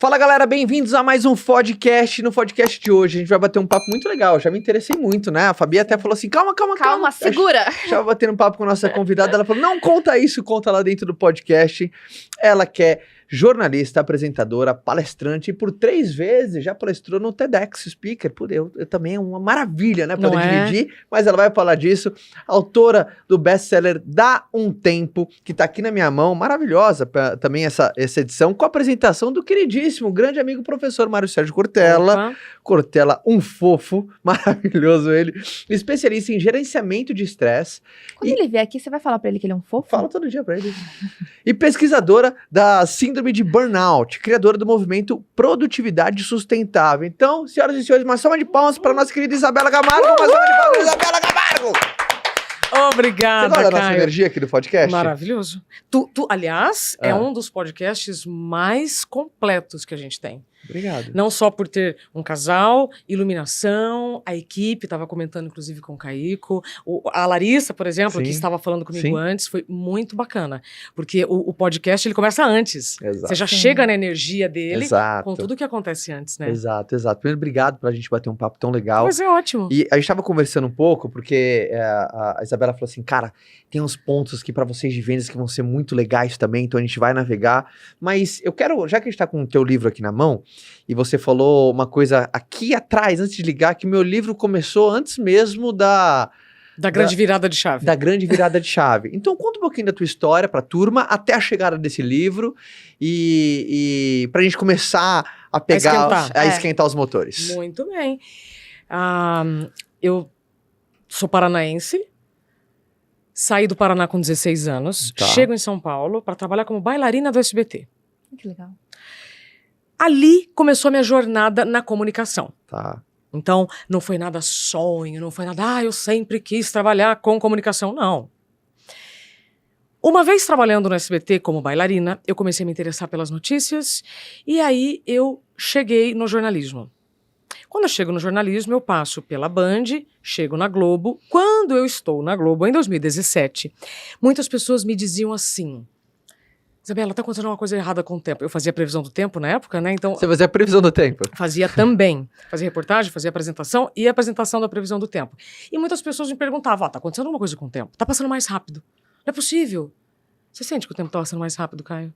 Fala galera, bem-vindos a mais um podcast. No podcast de hoje a gente vai bater um papo muito legal. Já me interessei muito, né? A Fabi até falou assim, calma, segura. Já batendo um papo com a nossa convidada, ela falou, não conta isso, conta lá dentro do podcast. Ela que é jornalista, apresentadora, palestrante e por 3 vezes já palestrou no TEDx Speaker. Por eu também é uma maravilha, né? Poder dividir, mas ela vai falar disso. Autora do best-seller Dá um Tempo, que tá aqui na minha mão, maravilhosa também essa edição, com a apresentação do queridíssimo, grande amigo professor Mário Sérgio Cortella. Opa. Cortella, um fofo, maravilhoso ele, especialista em gerenciamento de estresse. Quando ele vier aqui, você vai falar pra ele que ele é um fofo? Falo todo dia pra ele. E pesquisadora da síndrome de burnout, criadora do movimento Produtividade Sustentável. Então, senhoras e senhores, uma salva de palmas para nossa querida Isabela Camargo. Uma salva de palmas, Isabela Camargo! Obrigada, Você gosta da nossa Caio. energia aqui do podcast? Maravilhoso. Aliás, é um dos podcasts mais completos que a gente tem. Obrigado. Não só por ter um casal, iluminação, a equipe, estava comentando inclusive com o Caico, a Larissa, por exemplo, Sim. que estava falando comigo Sim. antes, foi muito bacana, porque o podcast ele começa antes. Exato. Você já chega na energia dele Exato. com tudo que acontece antes, né? Exato. Primeiro, obrigado pra gente bater um papo tão legal. Mas é ótimo. E a gente tava conversando um pouco, porque a Isabela falou assim, cara, tem uns pontos que para vocês de vendas que vão ser muito legais também, então a gente vai navegar. Mas eu quero, já que a gente tá com o teu livro aqui na mão, e você falou uma coisa aqui atrás, antes de ligar, que meu livro começou antes mesmo da grande virada de chave. Da grande virada de chave. Então conta um pouquinho da tua história pra turma, até a chegada desse livro, e pra gente começar a pegar, a esquentar os motores. Muito bem. Eu sou paranaense, saí do Paraná com 16 anos, chego em São Paulo para trabalhar como bailarina do SBT. Que legal. Ali começou a minha jornada na comunicação. Tá. Então, não foi nada sonho, não foi nada, eu sempre quis trabalhar com comunicação, não. Uma vez trabalhando no SBT como bailarina, eu comecei a me interessar pelas notícias e aí eu cheguei no jornalismo. Quando eu chego no jornalismo, eu passo pela Band, chego na Globo. Quando eu estou na Globo, em 2017, muitas pessoas me diziam assim, Isabela, tá acontecendo uma coisa errada com o tempo. Eu fazia previsão do tempo na época, né? Então, você fazia a previsão do tempo? Fazia também. Fazia reportagem, fazia apresentação e a apresentação da previsão do tempo. E muitas pessoas me perguntavam, tá acontecendo alguma coisa com o tempo? Tá passando mais rápido. Não é possível. Você sente que o tempo tá passando mais rápido, Caio?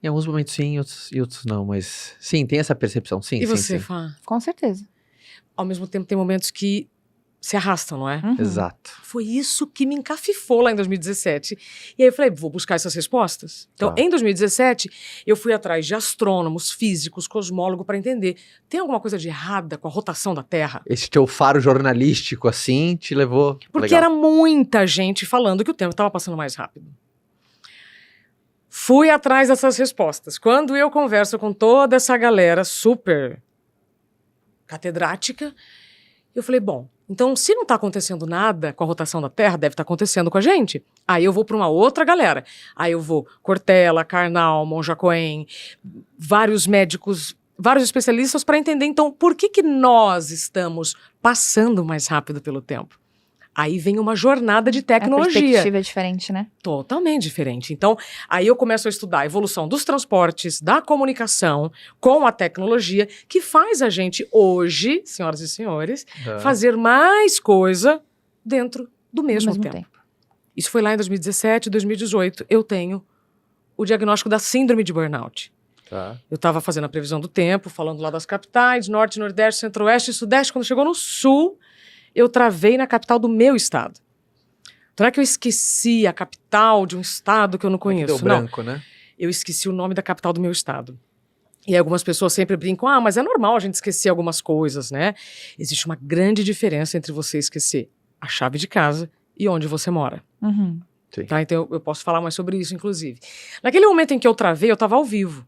Em alguns momentos sim, e outros não, mas sim, tem essa percepção, sim. E sim, você, sim. Fá? Com certeza. Ao mesmo tempo, tem momentos que se arrastam, não é? Uhum. Exato. Foi isso que me encafifou lá em 2017. E aí eu falei, vou buscar essas respostas. Então, em 2017, eu fui atrás de astrônomos, físicos, cosmólogos para entender, tem alguma coisa de errada com a rotação da Terra? Esse teu faro jornalístico, assim, te levou... Porque era muita gente falando que o tempo estava passando mais rápido. Fui atrás dessas respostas. Quando eu converso com toda essa galera super catedrática, eu falei, bom, então se não está acontecendo nada com a rotação da Terra, deve estar acontecendo com a gente. Aí eu vou para uma outra galera. Aí eu vou Cortella, Karnal, Monja Cohen, vários médicos, vários especialistas para entender, então, por que nós estamos passando mais rápido pelo tempo? Aí vem uma jornada de tecnologia. A perspectiva é diferente, né? Totalmente diferente. Então, aí eu começo a estudar a evolução dos transportes, da comunicação, com a tecnologia, que faz a gente hoje, senhoras e senhores, fazer mais coisa dentro do mesmo tempo. Isso foi lá em 2017, 2018. Eu tenho o diagnóstico da síndrome de burnout. Eu estava fazendo a previsão do tempo, falando lá das capitais, norte, nordeste, centro-oeste e sudeste. Quando chegou no sul, eu travei na capital do meu estado. Não é que eu esqueci a capital de um estado que eu não conheço. Deu branco, né? Eu esqueci o nome da capital do meu estado. E aí algumas pessoas sempre brincam, mas é normal a gente esquecer algumas coisas, né? Existe uma grande diferença entre você esquecer a chave de casa e onde você mora. Uhum. Tá? Então eu posso falar mais sobre isso, inclusive. Naquele momento em que eu travei, eu estava ao vivo.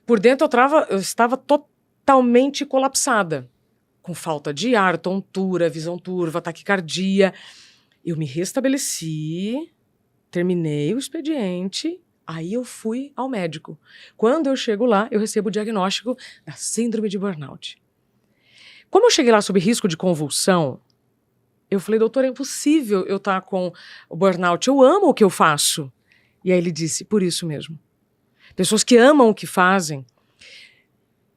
Por dentro eu estava totalmente colapsada. Com falta de ar, tontura, visão turva, taquicardia. Eu me restabeleci, terminei o expediente, aí eu fui ao médico. Quando eu chego lá, eu recebo o diagnóstico da síndrome de burnout. Como eu cheguei lá sob risco de convulsão, eu falei, doutor, é impossível eu estar com o burnout, eu amo o que eu faço. E aí ele disse, por isso mesmo. pessoas que amam o que fazem,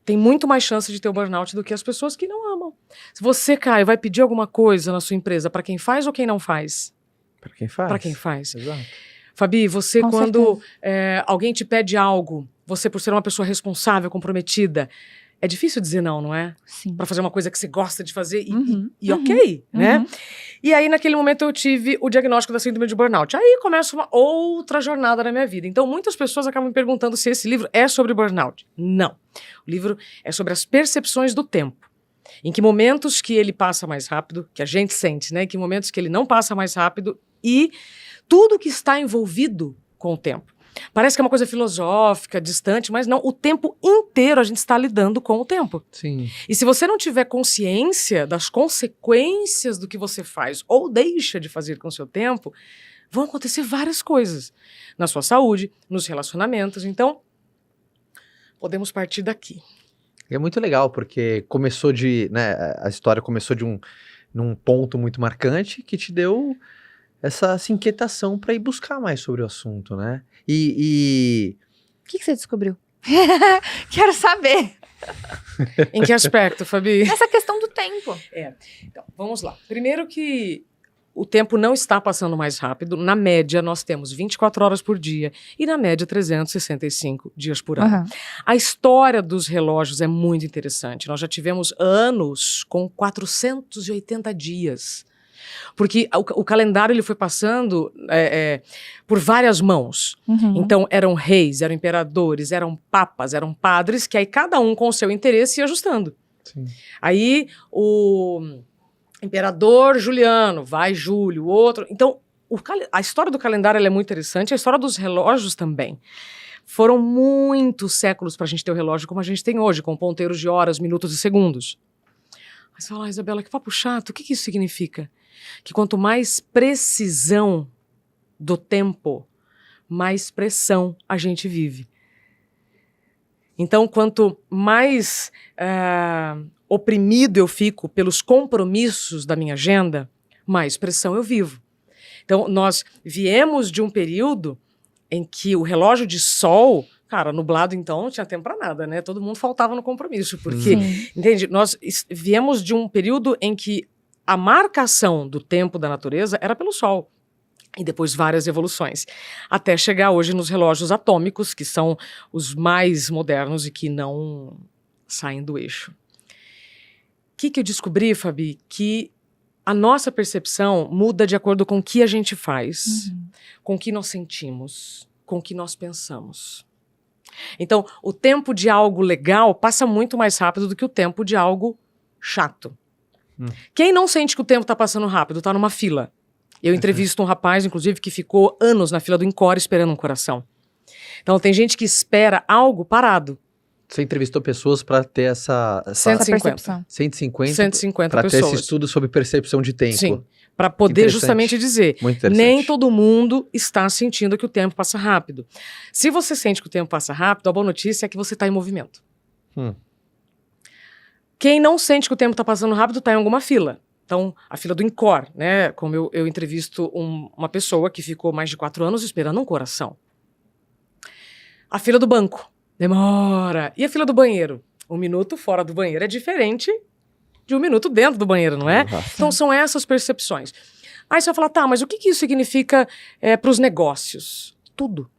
têm muito mais chance de ter o burnout do que as pessoas que não amam. Se você, Caio, vai pedir alguma coisa na sua empresa para quem faz ou quem não faz? Para quem faz. Para quem faz. Exato. Fabi, você Com quando alguém te pede algo, você por ser uma pessoa responsável, comprometida, é difícil dizer não, não é? Sim. Para fazer uma coisa que você gosta de fazer e Uhum. ok, né? Uhum. E aí, naquele momento, eu tive o diagnóstico da síndrome de burnout. Aí começa uma outra jornada na minha vida. Então, muitas pessoas acabam me perguntando se esse livro é sobre burnout. Não. O livro é sobre as percepções do tempo. Em que momentos que ele passa mais rápido, que a gente sente, né? Em que momentos que ele não passa mais rápido e tudo que está envolvido com o tempo. Parece que é uma coisa filosófica, distante, mas não. O tempo inteiro a gente está lidando com o tempo. Sim. E se você não tiver consciência das consequências do que você faz ou deixa de fazer com o seu tempo, vão acontecer várias coisas na sua saúde, nos relacionamentos. Então, podemos partir daqui. É muito legal, porque começou né, a história começou num ponto muito marcante que te deu essa inquietação para ir buscar mais sobre o assunto, né? O que você descobriu? Quero saber. Em que aspecto, Fabi? Essa questão do tempo. Então, vamos lá. Primeiro que o tempo não está passando mais rápido. Na média, nós temos 24 horas por dia e, na média, 365 dias por ano. Uhum. A história dos relógios é muito interessante. Nós já tivemos anos com 480 dias. Porque o calendário ele foi passando por várias mãos. Uhum. Então, eram reis, eram imperadores, eram papas, eram padres, que aí cada um com o seu interesse ia ajustando. Sim. Aí, o imperador Juliano, vai Júlio, o outro... Então, a história do calendário ela é muito interessante, a história dos relógios também. Foram muitos séculos para a gente ter o relógio como a gente tem hoje, com ponteiros de horas, minutos e segundos. Mas você fala, Isabela, que papo chato, o que isso significa? Que quanto mais precisão do tempo, mais pressão a gente vive. Então, quanto mais oprimido eu fico pelos compromissos da minha agenda, mais pressão eu vivo. Então, nós viemos de um período em que o relógio de sol, cara, nublado então não tinha tempo para nada, né? Todo mundo faltava no compromisso, porque, entende? Nós viemos de um período em que a marcação do tempo da natureza era pelo sol. E depois várias evoluções. Até chegar hoje nos relógios atômicos, que são os mais modernos e que não saem do eixo. O que eu descobri, Fabi? Que a nossa percepção muda de acordo com o que a gente faz, com o que nós sentimos, com o que nós pensamos. Então, o tempo de algo legal passa muito mais rápido do que o tempo de algo chato. Quem não sente que o tempo está passando rápido, está numa fila. Eu entrevisto um rapaz, inclusive, que ficou anos na fila do Encore esperando um coração. Então, tem gente que espera algo parado. Você entrevistou pessoas para ter essa 150. 150 para ter pessoas. esse estudo sobre percepção de tempo. Sim, para poder justamente dizer, Muito interessante. nem todo mundo está sentindo que o tempo passa rápido. Se você sente que o tempo passa rápido, a boa notícia é que você está em movimento. Quem não sente que o tempo está passando rápido está em alguma fila. Então, a fila do Encore, né? Como eu entrevisto uma pessoa que ficou mais de 4 anos esperando um coração. A fila do banco. Demora. E a fila do banheiro? 1 minuto fora do banheiro é diferente de 1 minuto dentro do banheiro, não é? Então, são essas percepções. Aí você vai falar, tá, mas o que isso significa para os negócios? Tudo.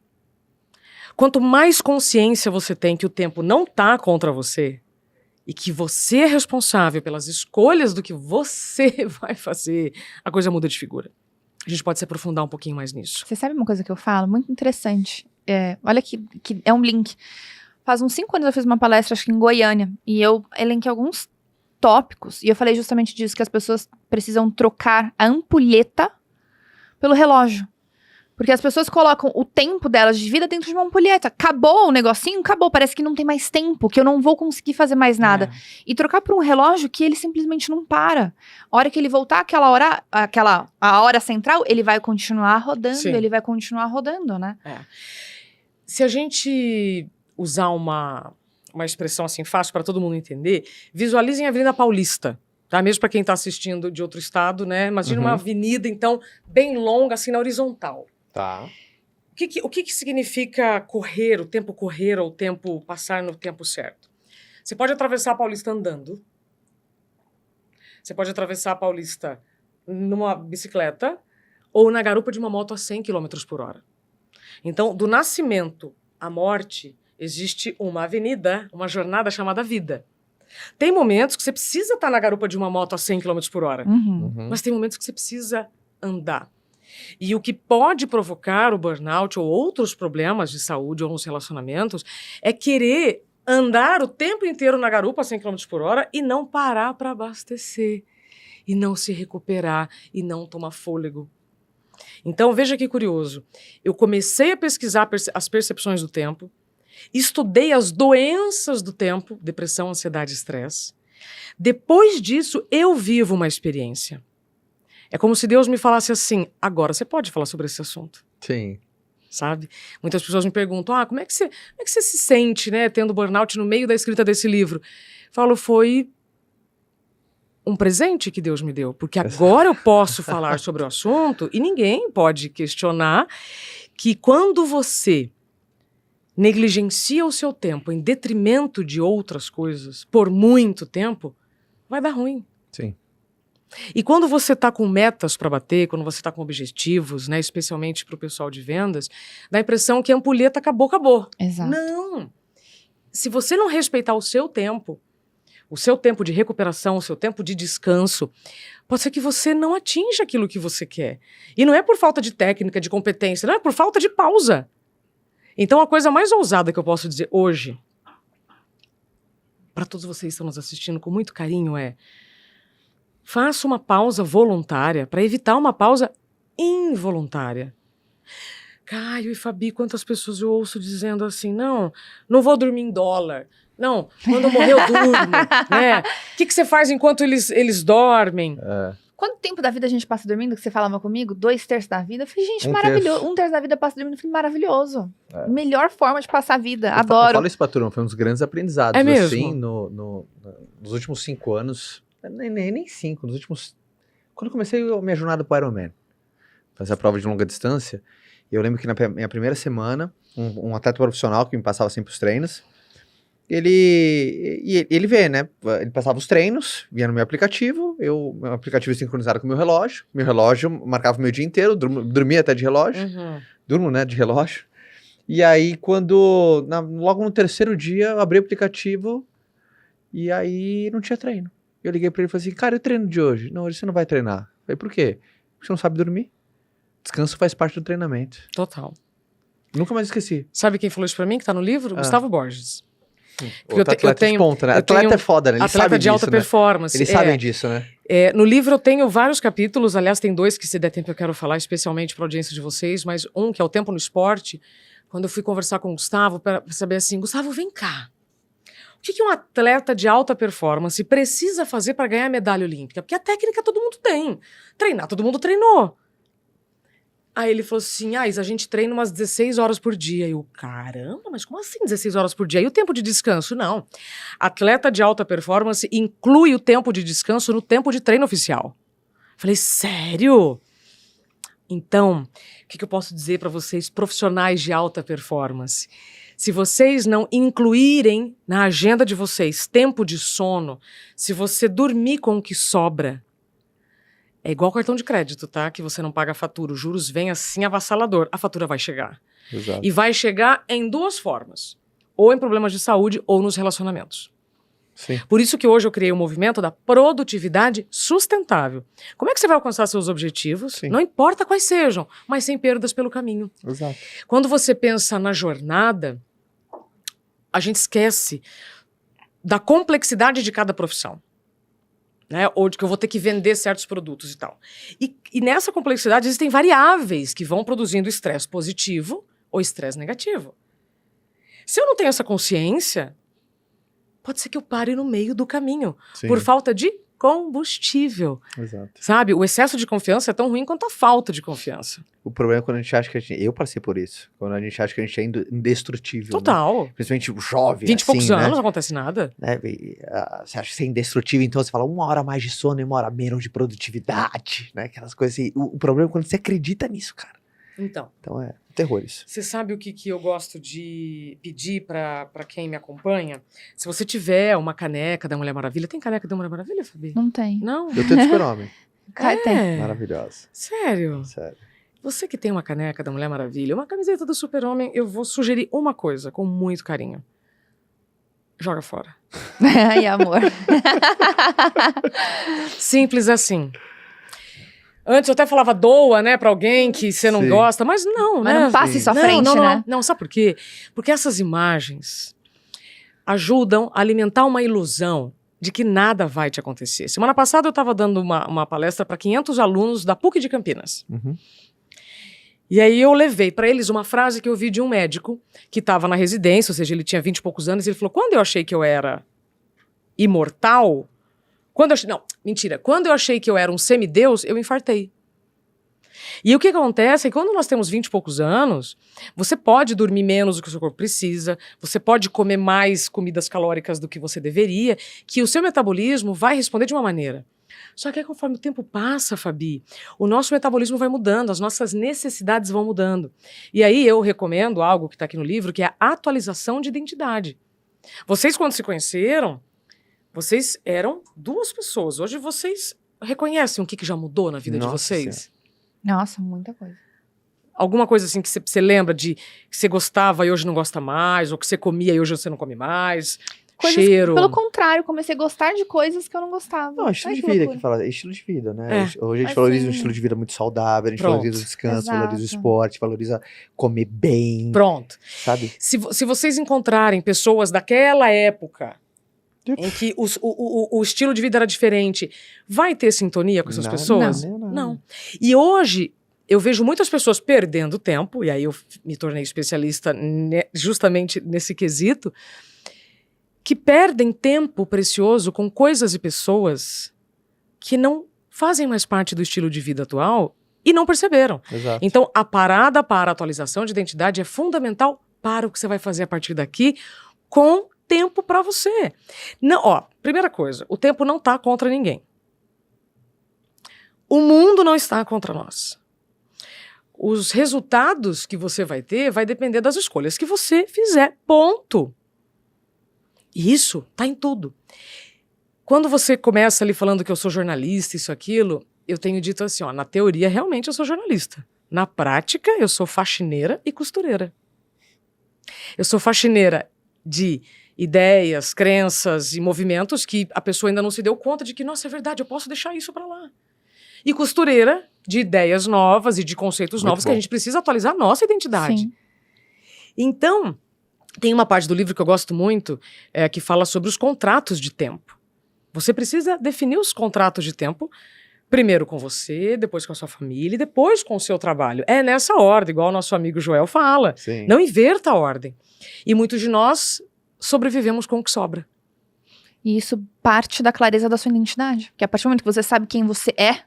Quanto mais consciência você tem que o tempo não está contra você, e que você é responsável pelas escolhas do que você vai fazer, a coisa muda de figura. A gente pode se aprofundar um pouquinho mais nisso. Você sabe uma coisa que eu falo? Muito interessante. Olha que é um link. Faz uns 5 anos eu fiz uma palestra, acho que em Goiânia, e eu elenquei alguns tópicos, e eu falei justamente disso, que as pessoas precisam trocar a ampulheta pelo relógio. Porque as pessoas colocam o tempo delas de vida dentro de uma ampulheta. Acabou o negocinho? Acabou. Parece que não tem mais tempo, que eu não vou conseguir fazer mais nada. E trocar por um relógio que ele simplesmente não para. A hora que ele voltar a hora central, ele vai continuar rodando, Sim. ele vai continuar rodando, né? Se a gente usar uma expressão assim fácil para todo mundo entender, visualizem a Avenida Paulista. Tá? Mesmo para quem está assistindo de outro estado, né? Imagina uma avenida, então, bem longa, assim, na horizontal. Tá. O que significa correr, o tempo correr ou o tempo passar no tempo certo? Você pode atravessar a Paulista andando. Você pode atravessar a Paulista numa bicicleta ou na garupa de uma moto a 100 km por hora. Então, do nascimento à morte, existe uma avenida, uma jornada chamada vida. Tem momentos que você precisa estar na garupa de uma moto a 100 km por hora, mas tem momentos que você precisa andar. E o que pode provocar o burnout ou outros problemas de saúde ou nos relacionamentos é querer andar o tempo inteiro na garupa a 100 km por hora e não parar para abastecer, e não se recuperar, e não tomar fôlego. Então, veja que curioso. Eu comecei a pesquisar as percepções do tempo, estudei as doenças do tempo, depressão, ansiedade e estresse. Depois disso, eu vivo uma experiência. É como se Deus me falasse assim, agora você pode falar sobre esse assunto. Sim. Sabe? Muitas pessoas me perguntam, como é que você se sente, né, tendo burnout no meio da escrita desse livro? Falo, foi um presente que Deus me deu, porque agora eu posso falar sobre o assunto e ninguém pode questionar que quando você negligencia o seu tempo em detrimento de outras coisas por muito tempo, vai dar ruim. Sim. E quando você está com metas para bater, quando você está com objetivos, né, especialmente para o pessoal de vendas, dá a impressão que a ampulheta acabou. Exato. Não! Se você não respeitar o seu tempo de recuperação, o seu tempo de descanso, pode ser que você não atinja aquilo que você quer. E não é por falta de técnica, de competência, não é por falta de pausa. Então, a coisa mais ousada que eu posso dizer hoje, para todos vocês que estão nos assistindo com muito carinho, é: faça uma pausa voluntária para evitar uma pausa involuntária. Caio e Fabi, quantas pessoas eu ouço dizendo assim, não vou dormir em dólar. Não, quando eu morrer eu durmo. Né? O que você faz enquanto eles dormem? Quanto tempo da vida a gente passa dormindo, que você falava comigo? 2/3 da vida? Eu falei, gente, 1/3. maravilhoso. 1/3 da vida passa dormindo. Eu falei, maravilhoso. Melhor forma de passar a vida. Eu Adoro. falo isso pra turma, foi um dos grandes aprendizados. É mesmo? Assim, nos últimos 5 anos, nem 5, nos últimos... Quando eu comecei a minha jornada pro Ironman, fazer a prova de longa distância, eu lembro que na minha primeira semana, um atleta profissional que me passava sempre os treinos, ele vê, né? Ele passava os treinos, via no meu aplicativo, meu aplicativo sincronizado com o meu relógio marcava o meu dia inteiro, dormia até de relógio, durmo, né, de relógio. E aí, logo no terceiro dia, eu abri o aplicativo e aí não tinha treino. Eu liguei pra ele e falei assim, cara, e o treino de hoje? Não, hoje você não vai treinar. Eu falei, por quê? Porque você não sabe dormir. Descanso faz parte do treinamento. Total. Nunca mais esqueci. Sabe quem falou isso pra mim, que tá no livro? Gustavo Borges. Atleta de ponta, né? Atleta é foda, né? Ele atleta sabe de alta disso, né? performance. Eles sabem disso, né? No livro eu tenho vários capítulos, aliás, tem 2 que, se der tempo, eu quero falar especialmente para a audiência de vocês, mas um que é o Tempo no Esporte, quando eu fui conversar com o Gustavo para saber assim, Gustavo, vem cá. O que um atleta de alta performance precisa fazer para ganhar a medalha olímpica? Porque a técnica todo mundo tem. Treinar, todo mundo treinou. Aí ele falou assim, Isa, a gente treina umas 16 horas por dia. E eu, caramba, mas como assim 16 horas por dia? E o tempo de descanso? Não. Atleta de alta performance inclui o tempo de descanso no tempo de treino oficial. Falei, sério? Então, o que eu posso dizer para vocês, profissionais de alta performance? Se vocês não incluírem na agenda de vocês tempo de sono, se você dormir com o que sobra, é igual cartão de crédito, tá? Que você não paga a fatura. Os juros vêm assim avassalador. A fatura vai chegar. Exato. E vai chegar em 2 formas. Ou em problemas de saúde ou nos relacionamentos. Sim. Por isso que hoje eu criei o movimento da produtividade sustentável. Como é que você vai alcançar seus objetivos? Sim. Não importa quais sejam, mas sem perdas pelo caminho. Exato. Quando você pensa na jornada, a gente esquece da complexidade de cada profissão. Né? Ou de que eu vou ter que vender certos produtos e tal. E nessa complexidade existem variáveis que vão produzindo estresse positivo ou estresse negativo. Se eu não tenho essa consciência, pode ser que eu pare no meio do caminho. Sim. Por falta de combustível. Exato. Sabe? O excesso de confiança é tão ruim quanto a falta de confiança. O problema é quando a gente acha que eu passei por isso. Quando a gente acha que a gente é indestrutível. Total. Né? Principalmente o jovem. 20 e poucos né? anos, não acontece nada. Né? Você acha que você é indestrutível, então você fala 1 hora mais de sono e 1 hora menos de produtividade. Né? Aquelas coisas assim. O problema é quando você acredita nisso, cara. Então, Então terrores. você sabe o que eu gosto de pedir para quem me acompanha? Se você tiver uma caneca da Mulher Maravilha, tem caneca da Mulher Maravilha, Fabi? Não tem. Não? Eu tenho do Super-Homem. Tem. Maravilhosa. Sério? Sério. Você que tem uma caneca da Mulher Maravilha, uma camiseta do Super-Homem, eu vou sugerir uma coisa, com muito carinho. Joga fora. Ai, amor. Simples assim. Antes eu até falava doa, né, pra alguém que você não Sim. gosta, mas não, Mas né? não passe Sim. isso à frente, né? Não, sabe por quê? Porque essas imagens ajudam a alimentar uma ilusão de que nada vai te acontecer. Semana passada eu estava dando uma palestra para 500 alunos da PUC de Campinas. Uhum. E aí eu levei para eles uma frase que eu vi de um médico que estava na residência, ou seja, ele tinha 20 e poucos anos, e ele falou, quando eu achei que eu era imortal, quando eu achei que eu era um semideus, eu infartei. E o que acontece é que quando nós temos 20 e poucos anos, você pode dormir menos do que o seu corpo precisa, você pode comer mais comidas calóricas do que você deveria, que o seu metabolismo vai responder de uma maneira. Só que aí, conforme o tempo passa, Fabi, o nosso metabolismo vai mudando, as nossas necessidades vão mudando. E aí eu recomendo algo que está aqui no livro, que é a atualização de identidade. Vocês, quando se conheceram, vocês eram duas pessoas. Hoje vocês reconhecem o que já mudou na vida de vocês? Nossa, muita coisa. Alguma coisa assim que você lembra de que você gostava e hoje não gosta mais, ou que você comia e hoje você não come mais? Coisas, Cheiro. pelo contrário, comecei a gostar de coisas que eu não gostava. Não, estilo Ai, de que vida loucura. que fala, estilo de vida, né? Hoje a gente Assim, valoriza um estilo de vida muito saudável, a gente Pronto. valoriza o descanso, Exato. valoriza o esporte, valoriza comer bem, Pronto. sabe? Se vocês encontrarem pessoas daquela época em que o estilo de vida era diferente, vai ter sintonia com essas Não, pessoas? Não. E hoje eu vejo muitas pessoas perdendo tempo, e aí eu me tornei especialista justamente nesse quesito, que perdem tempo precioso com coisas e pessoas que não fazem mais parte do estilo de vida atual e não perceberam. Exato. Então, a parada para a atualização de identidade é fundamental para o que você vai fazer a partir daqui com tempo para você. Não, primeira coisa, o tempo não está contra ninguém. O mundo não está contra nós. Os resultados que você vai ter vai depender das escolhas que você fizer, ponto. E isso tá em tudo. Quando você começa ali falando que eu sou jornalista, isso, aquilo, eu tenho dito assim, na teoria realmente eu sou jornalista. Na prática eu sou faxineira e costureira. Eu sou faxineira de ideias, crenças e movimentos que a pessoa ainda não se deu conta de que, nossa, é verdade, eu posso deixar isso pra lá. E costureira de ideias novas e de conceitos novos que a gente precisa atualizar a nossa identidade. Sim. Então, tem uma parte do livro que eu gosto muito, que fala sobre os contratos de tempo. Você precisa definir os contratos de tempo, primeiro com você, depois com a sua família e depois com o seu trabalho. É nessa ordem, igual o nosso amigo Joel fala. Sim. Não inverta a ordem. E muitos de nós sobrevivemos com o que sobra. E isso parte da clareza da sua identidade. Porque a partir do momento que você sabe quem você é,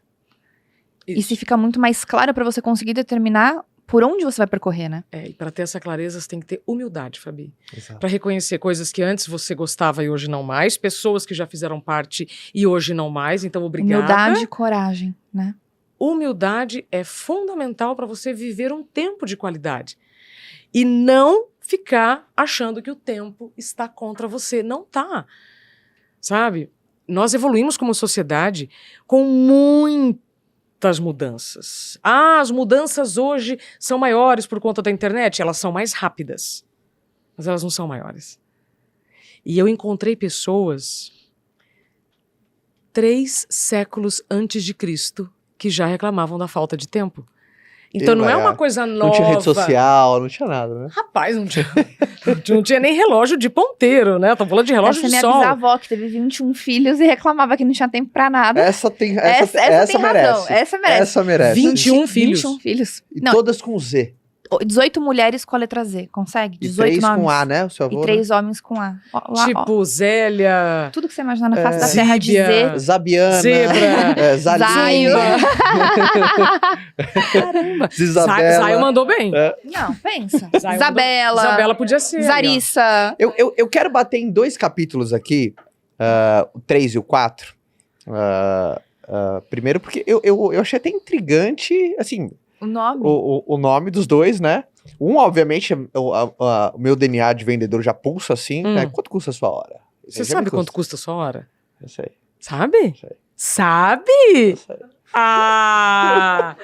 isso fica muito mais claro pra você conseguir determinar por onde você vai percorrer, né? E para ter essa clareza, você tem que ter humildade, Fabi. Exato. Para reconhecer coisas que antes você gostava e hoje não mais, pessoas que já fizeram parte e hoje não mais, então obrigada. Humildade e coragem, né? Humildade é fundamental para você viver um tempo de qualidade. E não ficar achando que o tempo está contra você. Não tá. Sabe? Nós evoluímos como sociedade com muitas mudanças. As mudanças hoje são maiores por conta da internet. Elas são mais rápidas. Mas elas não são maiores. E eu encontrei pessoas 3 séculos antes de Cristo que já reclamavam da falta de tempo. Então não é uma coisa nova. Não tinha rede social, não tinha nada, né? Rapaz, não tinha nem relógio de ponteiro, né? Tô falando de relógio Essa de minha sol. bisavó, que teve 21 filhos e reclamava que não tinha tempo pra nada. Essa tem Essa tem merece. razão, essa merece. Essa merece. 21 filhos. 21 filhos. E Não, todas com Z. 18 mulheres com a letra Z, consegue? E 18 3 nomes. com A, né? O seu avô, E 3 homens com A. Tipo, Zélia, Tudo que você imaginar na face da terra de Zíbia. Z. né? Zabiana. Zebra, Zalinda. Caramba. Isabela. Zaio mandou bem. Não, pensa. Zaio Isabela. mandou- Isabela podia ser. Zarissa. Eu quero bater em 2 capítulos aqui, o 3 e o 4. Primeiro porque eu achei até intrigante, assim, O nome? o nome dos dois, né? Um, obviamente, o meu DNA de vendedor já pulsa assim, né? Quanto custa a sua hora? Você sabe quanto custa a sua hora? Eu sei. Sabe? Sei. Sabe? Eu sei. Ah!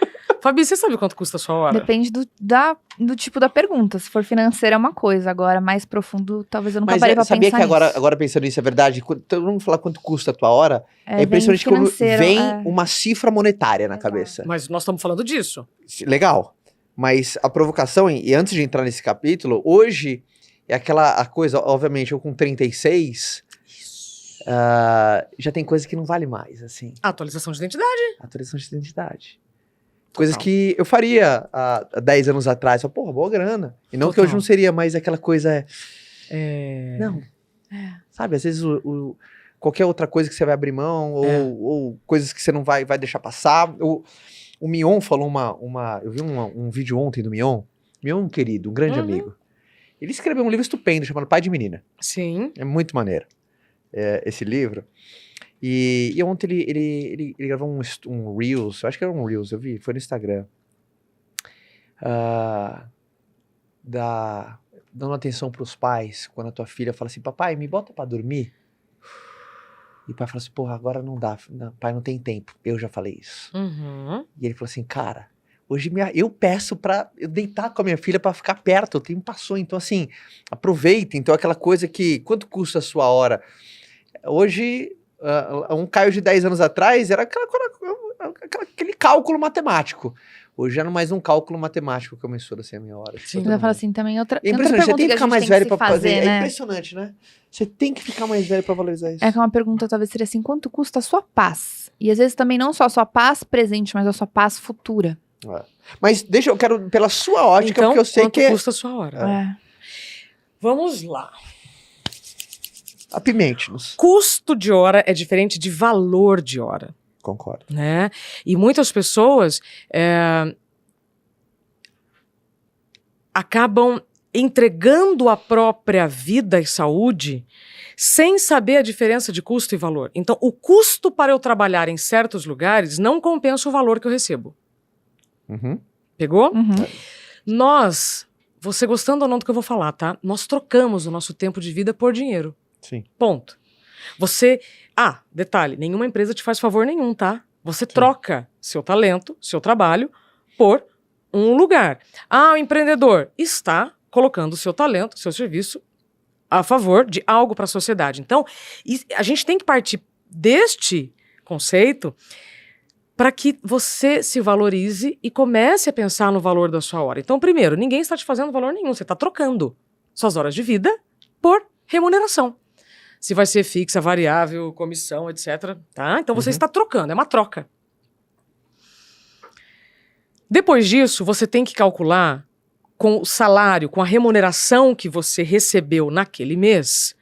Fabi, você sabe quanto custa a sua hora? Depende do tipo da pergunta. Se for financeira é uma coisa, agora mais profundo, talvez eu nunca Mas parei pra sabia pensar que agora pensando nisso, é verdade? Quando todo mundo fala quanto custa a tua hora, é bem impressionante como financeiro, vem é. uma cifra monetária na Exato. cabeça. Mas nós estamos falando disso. Legal. Mas a provocação, e antes de entrar nesse capítulo, hoje é a coisa, obviamente, eu com 36, já tem coisa que não vale mais, assim. Atualização de identidade. Atualização de identidade. Coisas que eu faria há 10 anos atrás. Só, porra, boa grana. E não que Total. hoje não seria mais aquela coisa... É... Não. Sabe, às vezes qualquer outra coisa que você vai abrir mão, ou coisas que você não vai deixar passar. O Mion falou eu vi um vídeo ontem do Mion. Mion, querido, um grande amigo. Ele escreveu um livro estupendo chamado Pai de Menina. Sim. É muito maneiro esse livro. E ontem ele gravou um Reels, eu acho que era um Reels, eu vi, foi no Instagram. Dando atenção pros pais, quando a tua filha fala assim, papai, me bota pra dormir. E o pai fala assim, porra, agora não dá, pai, não tem tempo. Eu já falei isso. Uhum. E ele falou assim, cara, hoje eu peço pra eu deitar com a minha filha pra ficar perto, o tempo passou. Então assim, aproveita. Então aquela coisa que, quanto custa a sua hora? Hoje... um Caio de 10 anos atrás era aquele cálculo matemático. Hoje já não é mais um cálculo matemático que eu mensuro assim a minha hora. Sim. Eu ia falar assim, também outra, É tem outra impressionante, você pergunta tem que ficar a gente mais tem velho que pra se fazer. fazer, né? É impressionante, né? Você tem que ficar mais velho pra valorizar isso. É que uma pergunta talvez seria assim, quanto custa a sua paz? E às vezes também não só a sua paz presente, mas a sua paz futura. Mas eu quero pela sua ótica, Então, porque eu sei quanto que custa a sua hora? Vamos lá. Apimente-nos. Custo de hora é diferente de valor de hora. Concordo. Né? E muitas pessoas acabam entregando a própria vida e saúde sem saber a diferença de custo e valor. Então, o custo para eu trabalhar em certos lugares não compensa o valor que eu recebo. Uhum. Pegou? Uhum. Nós, você gostando ou não do que eu vou falar, tá? Nós trocamos o nosso tempo de vida por dinheiro. Sim. Ponto. Detalhe, nenhuma empresa te faz favor nenhum, tá? Você troca seu talento, seu trabalho, por um lugar. O empreendedor está colocando o seu talento, seu serviço, a favor de algo para a sociedade. Então, a gente tem que partir deste conceito para que você se valorize e comece a pensar no valor da sua hora. Então, primeiro, ninguém está te fazendo valor nenhum, você está trocando suas horas de vida por remuneração. Se vai ser fixa, variável, comissão, etc. Tá? Então você está trocando, é uma troca. Depois disso, você tem que calcular com o salário, com a remuneração que você recebeu naquele mês.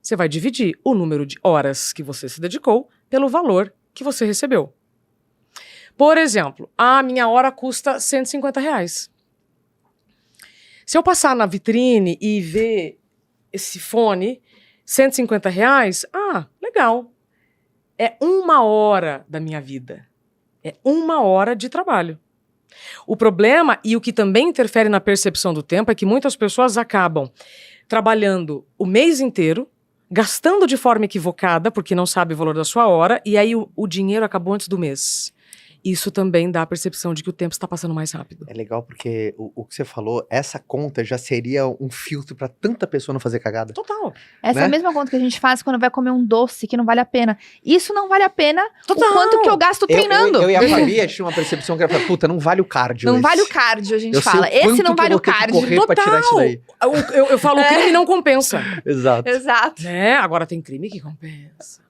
Você vai dividir o número de horas que você se dedicou pelo valor que você recebeu. Por exemplo, a minha hora custa R$150. Se eu passar na vitrine e ver esse fone... R$150? Legal. É 1 hora da minha vida. É 1 hora de trabalho. O problema, e o que também interfere na percepção do tempo, é que muitas pessoas acabam trabalhando o mês inteiro, gastando de forma equivocada, porque não sabe o valor da sua hora, e aí o dinheiro acabou antes do mês. Isso também dá a percepção de que o tempo está passando mais rápido. É legal porque o que você falou, essa conta já seria um filtro pra tanta pessoa não fazer cagada. Total. Essa é Né? a mesma conta que a gente faz quando vai comer um doce que não vale a pena. Isso não vale a pena Total. o quanto que eu gasto treinando. Eu e a Fabi tinha uma percepção que ela falou, puta, não vale o cardio Não esse. vale o cardio, a gente Eu sei fala. o quanto Esse não que eu vale vou o ter que cardio. correr pra tirar isso daí. Eu falo, o crime não compensa. Exato. Exato. Né? Agora tem crime que compensa.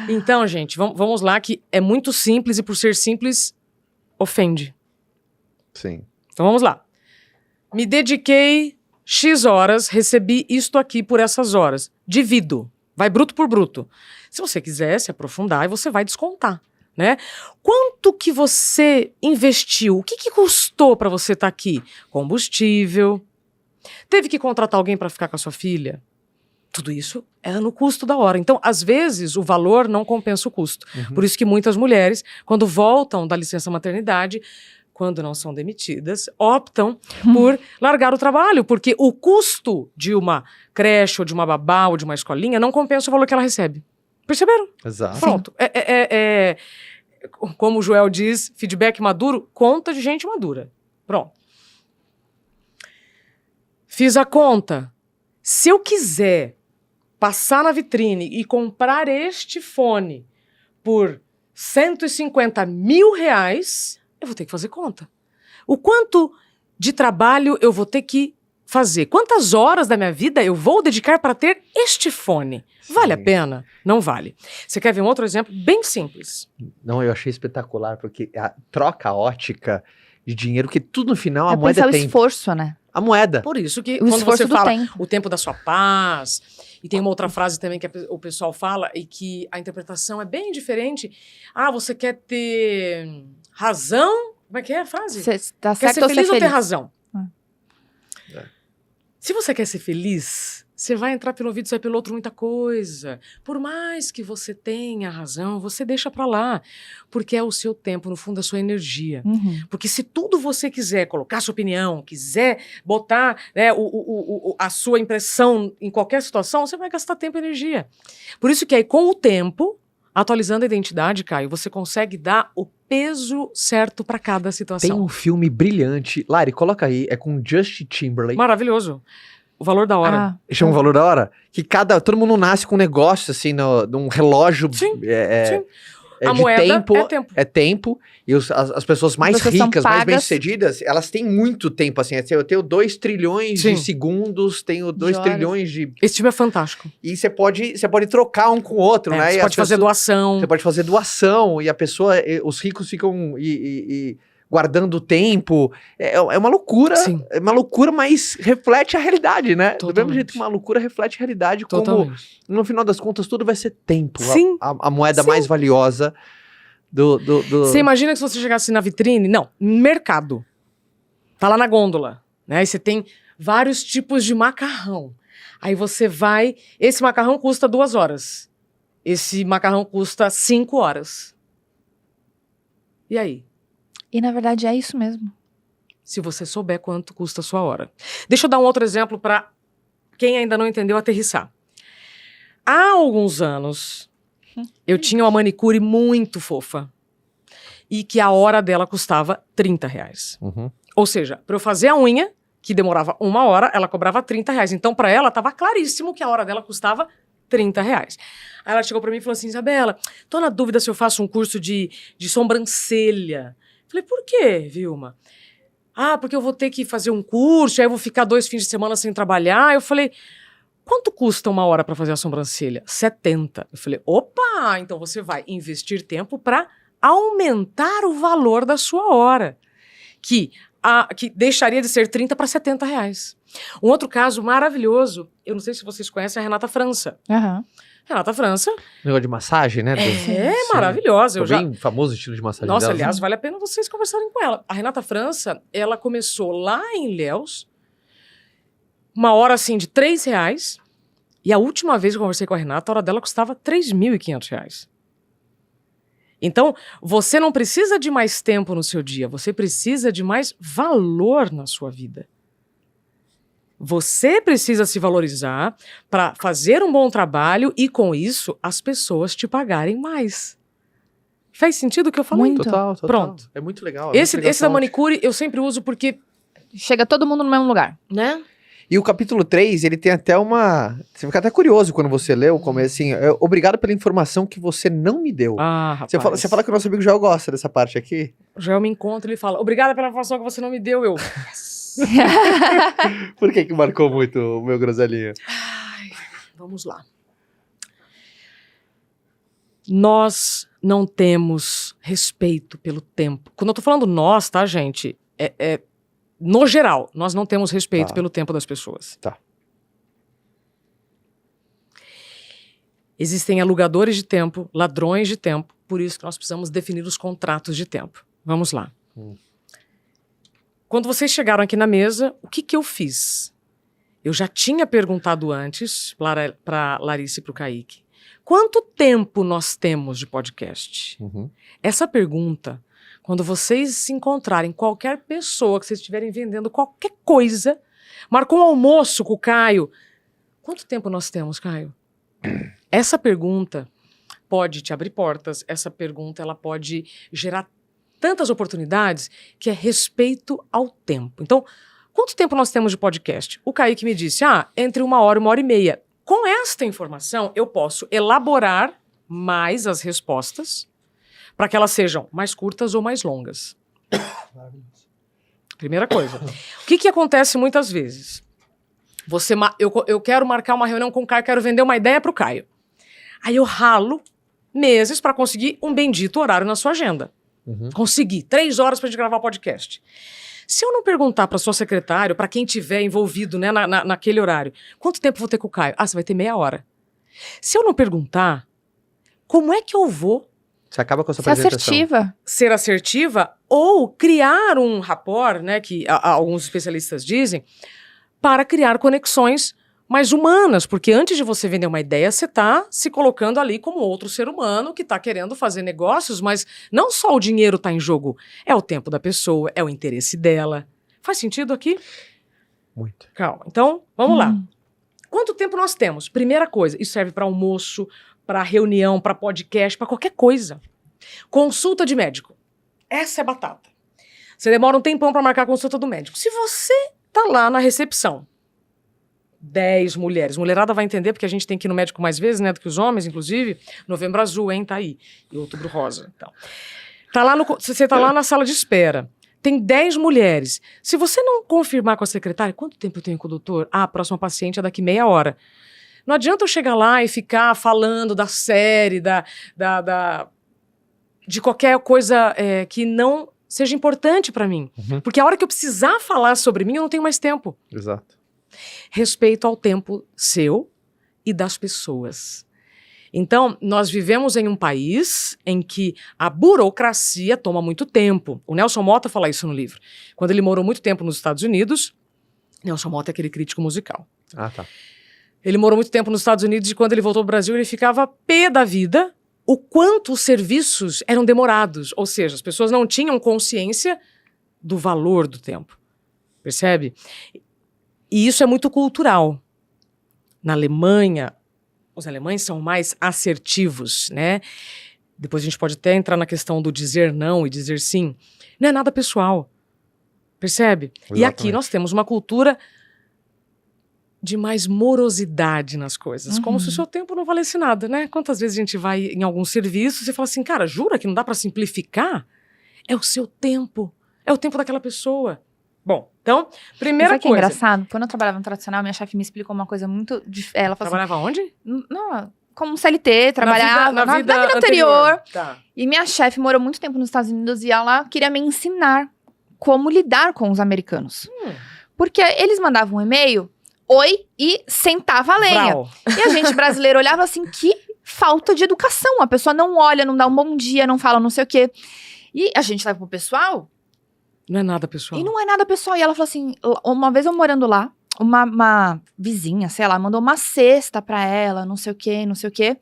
Então, gente, vamos lá, que é muito simples e por ser simples, ofende. Sim. Então vamos lá. Me dediquei X horas, recebi isto aqui por essas horas. Divido. Vai bruto por bruto. Se você quiser se aprofundar, você vai descontar, né? Quanto que você investiu? O que custou para você estar aqui? Combustível. Teve que contratar alguém para ficar com a sua filha? Tudo isso é no custo da hora. Então, às vezes, o valor não compensa o custo. Por isso que muitas mulheres, quando voltam da licença maternidade, quando não são demitidas, optam por largar o trabalho, porque o custo de uma creche, ou de uma babá, ou de uma escolinha não compensa o valor que ela recebe. Perceberam? Exato. Pronto. Como o Joel diz, feedback maduro, conta de gente madura. Pronto. Fiz a conta. Se eu quiser passar na vitrine e comprar este fone por R$150 mil, eu vou ter que fazer conta. O quanto de trabalho eu vou ter que fazer? Quantas horas da minha vida eu vou dedicar para ter este fone? Sim. Vale a pena? Não vale. Você quer ver um outro exemplo bem simples? Não, eu achei espetacular, porque a troca ótica de dinheiro, que tudo no final, a moeda pensar é o tempo. esforço, né? A moeda. Por isso que O quando esforço você do fala tempo. o tempo da sua paz, e tem uma outra frase também que o pessoal fala e que a interpretação é bem diferente. Ah, você quer ter razão? Como é que é a frase? Tá Quer certo ser ou ser feliz ou ter feliz? razão? É. Se você quer ser feliz, você vai entrar pelo ouvido e sair pelo outro muita coisa. Por mais que você tenha razão, você deixa pra lá. Porque é o seu tempo, no fundo, a sua energia. Uhum. Porque se tudo você quiser colocar sua opinião, quiser botar, né, a sua impressão em qualquer situação, você vai gastar tempo e energia. Por isso que aí, com o tempo, atualizando a identidade, Caio, você consegue dar o peso certo pra cada Tem situação. um filme brilhante. Lari, coloca aí. É com Justin Timberlake. Maravilhoso. O valor da hora. Chama o valor da hora? Que todo mundo nasce com um negócio, assim, num relógio. Sim, sim. É A de moeda tempo, é tempo. é tempo. E as pessoas mais pessoas são ricas, mais pagas. bem-sucedidas, elas têm muito tempo, assim. Eu tenho 2 trilhões Sim. de segundos, tenho 2 De horas. trilhões de... Esse time é fantástico. E você pode trocar um com o outro, né? Você E pode as fazer pessoas- doação. Você pode fazer doação, e a pessoa, os ricos ficam guardando tempo. É uma loucura. Sim. É uma loucura, mas reflete a realidade, né? Do mesmo Totalmente. jeito que uma loucura reflete a realidade, como Totalmente. no final das contas tudo vai ser tempo. Sim. A moeda Sim. mais valiosa do... Você imagina que se você chegasse na vitrine, não, mercado. Tá lá na gôndola, né? Aí você tem vários tipos de macarrão. Aí você vai, esse macarrão custa 2 horas. Esse macarrão custa 5 horas. E aí? E na verdade é isso mesmo. Se você souber quanto custa a sua hora. Deixa eu dar um outro exemplo para quem ainda não entendeu aterrissar. Há alguns anos, eu tinha uma manicure muito fofa. E que a hora dela custava R$30. Uhum. Ou seja, para eu fazer a unha, que demorava 1 hora, ela cobrava R$30. Então, para ela, estava claríssimo que a hora dela custava R$30. Aí ela chegou para mim e falou assim, Isabela, tô na dúvida se eu faço um curso de sobrancelha. Falei, por quê, Vilma? Ah, porque eu vou ter que fazer um curso, aí eu vou ficar 2 fins de semana sem trabalhar. Eu falei, quanto custa 1 hora para fazer a sobrancelha? 70. Eu falei, opa, então você vai investir tempo para aumentar o valor da sua hora. Que deixaria de ser 30 para R$70. Um outro caso maravilhoso, eu não sei se vocês conhecem a Renata França. Aham. Renata França Negócio de massagem, né? é Sim. maravilhosa. Eu já... Bem famoso estilo de massagem Nossa, dela. aliás, vale a pena vocês conversarem com ela. A Renata França, ela começou lá em Ilhéus, 1 hora assim de R$3, e a última vez que eu conversei com a Renata, a hora dela custava R$3.500. Então, você não precisa de mais tempo no seu dia, você precisa de mais valor na sua vida. Você precisa se valorizar para fazer um bom trabalho e, com isso, as pessoas te pagarem mais. Faz sentido o que eu falei? Muito. Total. Pronto. É muito legal. é muito Esse legal da essa manicure eu sempre uso porque, Chega todo mundo no mesmo lugar. né? E o capítulo 3, ele tem até uma... Você fica até curioso quando você lê o começo, assim, obrigado pela informação que você não me deu. Ah, rapaz. Você fala que o nosso amigo Joel gosta dessa parte aqui? Já eu me encontro e ele fala, obrigada pela informação que você não me deu, eu. Por que marcou muito o meu groselinho? Ai, vamos lá. Nós não temos respeito pelo tempo. Quando eu tô falando nós, tá, gente? No geral, nós não temos respeito Tá. pelo tempo das pessoas. Tá. Existem alugadores de tempo, ladrões de tempo, por isso que nós precisamos definir os contratos de tempo. Vamos lá. Quando vocês chegaram aqui na mesa, o que eu fiz? Eu já tinha perguntado antes para Larissa e para o Kaique, quanto tempo nós temos de podcast? Uhum. Essa pergunta quando vocês se encontrarem, qualquer pessoa que vocês estiverem vendendo qualquer coisa, marcou um almoço com o Caio. Quanto tempo nós temos, Caio? Essa pergunta pode te abrir portas, essa pergunta ela pode gerar tantas oportunidades que é respeito ao tempo. Então, quanto tempo nós temos de podcast? O Kaique me disse, entre 1 hora e 1h30. Com esta informação, eu posso elaborar mais as respostas para que elas sejam mais curtas ou mais longas. Primeira coisa. O que acontece muitas vezes? Eu quero marcar uma reunião com o Caio, quero vender uma ideia para o Caio. Aí eu ralo meses para conseguir um bendito horário na sua agenda. Consegui 3 horas para gente gravar o podcast. Se eu não perguntar para sua secretária, para quem tiver envolvido, né, naquele horário, quanto tempo vou ter com o Caio? Você vai ter meia hora. Se eu não perguntar, como é que eu vou Você acaba com a sua apresentação. ser assertiva ou criar um rapport, né, que alguns especialistas dizem, para criar conexões mais humanas, porque antes de você vender uma ideia, você está se colocando ali como outro ser humano que está querendo fazer negócios, mas não só o dinheiro está em jogo, é o tempo da pessoa, é o interesse dela. Faz sentido aqui? Muito. Calma. Então, vamos lá. Quanto tempo nós temos? Primeira coisa, isso serve para almoço, para reunião, para podcast, para qualquer coisa. Consulta de médico. Essa é batata. Você demora um tempão para marcar a consulta do médico. Se você tá lá na recepção, 10 mulheres. Mulherada vai entender, porque a gente tem que ir no médico mais vezes, né, do que os homens, inclusive. Novembro Azul, hein, tá aí. E Outubro Rosa, então. Você tá lá na sala de espera. Tem 10 mulheres. Se você não confirmar com a secretária, quanto tempo eu tenho com o doutor? A próxima paciente é daqui meia hora. Não adianta eu chegar lá e ficar falando da série, de qualquer coisa que não seja importante para mim. Porque a hora que eu precisar falar sobre mim, eu não tenho mais tempo. Exato. Respeito ao tempo seu e das pessoas. Então, nós vivemos em um país em que a burocracia toma muito tempo. O Nelson Motta fala isso no livro. Quando ele morou muito tempo nos Estados Unidos, Nelson Motta é aquele crítico musical. Ah, tá. Ele morou muito tempo nos Estados Unidos e quando ele voltou ao Brasil, ele ficava pé da vida o quanto os serviços eram demorados. Ou seja, as pessoas não tinham consciência do valor do tempo. Percebe? E isso é muito cultural. Na Alemanha, os alemães são mais assertivos, né? Depois a gente pode até entrar na questão do dizer não e dizer sim. Não é nada pessoal. Percebe? Exatamente. E aqui nós temos uma cultura de mais morosidade nas coisas. Como se o seu tempo não valesse nada, né? Quantas vezes a gente vai em algum serviço e fala assim, cara, jura que não dá para simplificar? É o seu tempo. É o tempo daquela pessoa. Bom, então, primeira coisa. Sabe que é engraçado? Quando eu trabalhava no tradicional, minha chefe me explicou uma coisa muito... Ela falou Trabalhava assim, onde? Não, como CLT, trabalhava na vida anterior. Tá. E minha chefe morou muito tempo nos Estados Unidos e ela queria me ensinar como lidar com os americanos. Porque eles mandavam um e-mail, oi, e sentava a lenha. Brau. E a gente brasileiro olhava assim, que falta de educação. A pessoa não olha, não dá um bom dia, não fala não sei o quê. E a gente leva pro pessoal... Não é nada pessoal. E não é nada pessoal. E ela falou assim, uma vez eu morando lá, uma vizinha, sei lá, mandou uma cesta pra ela, não sei o quê, não sei o quê.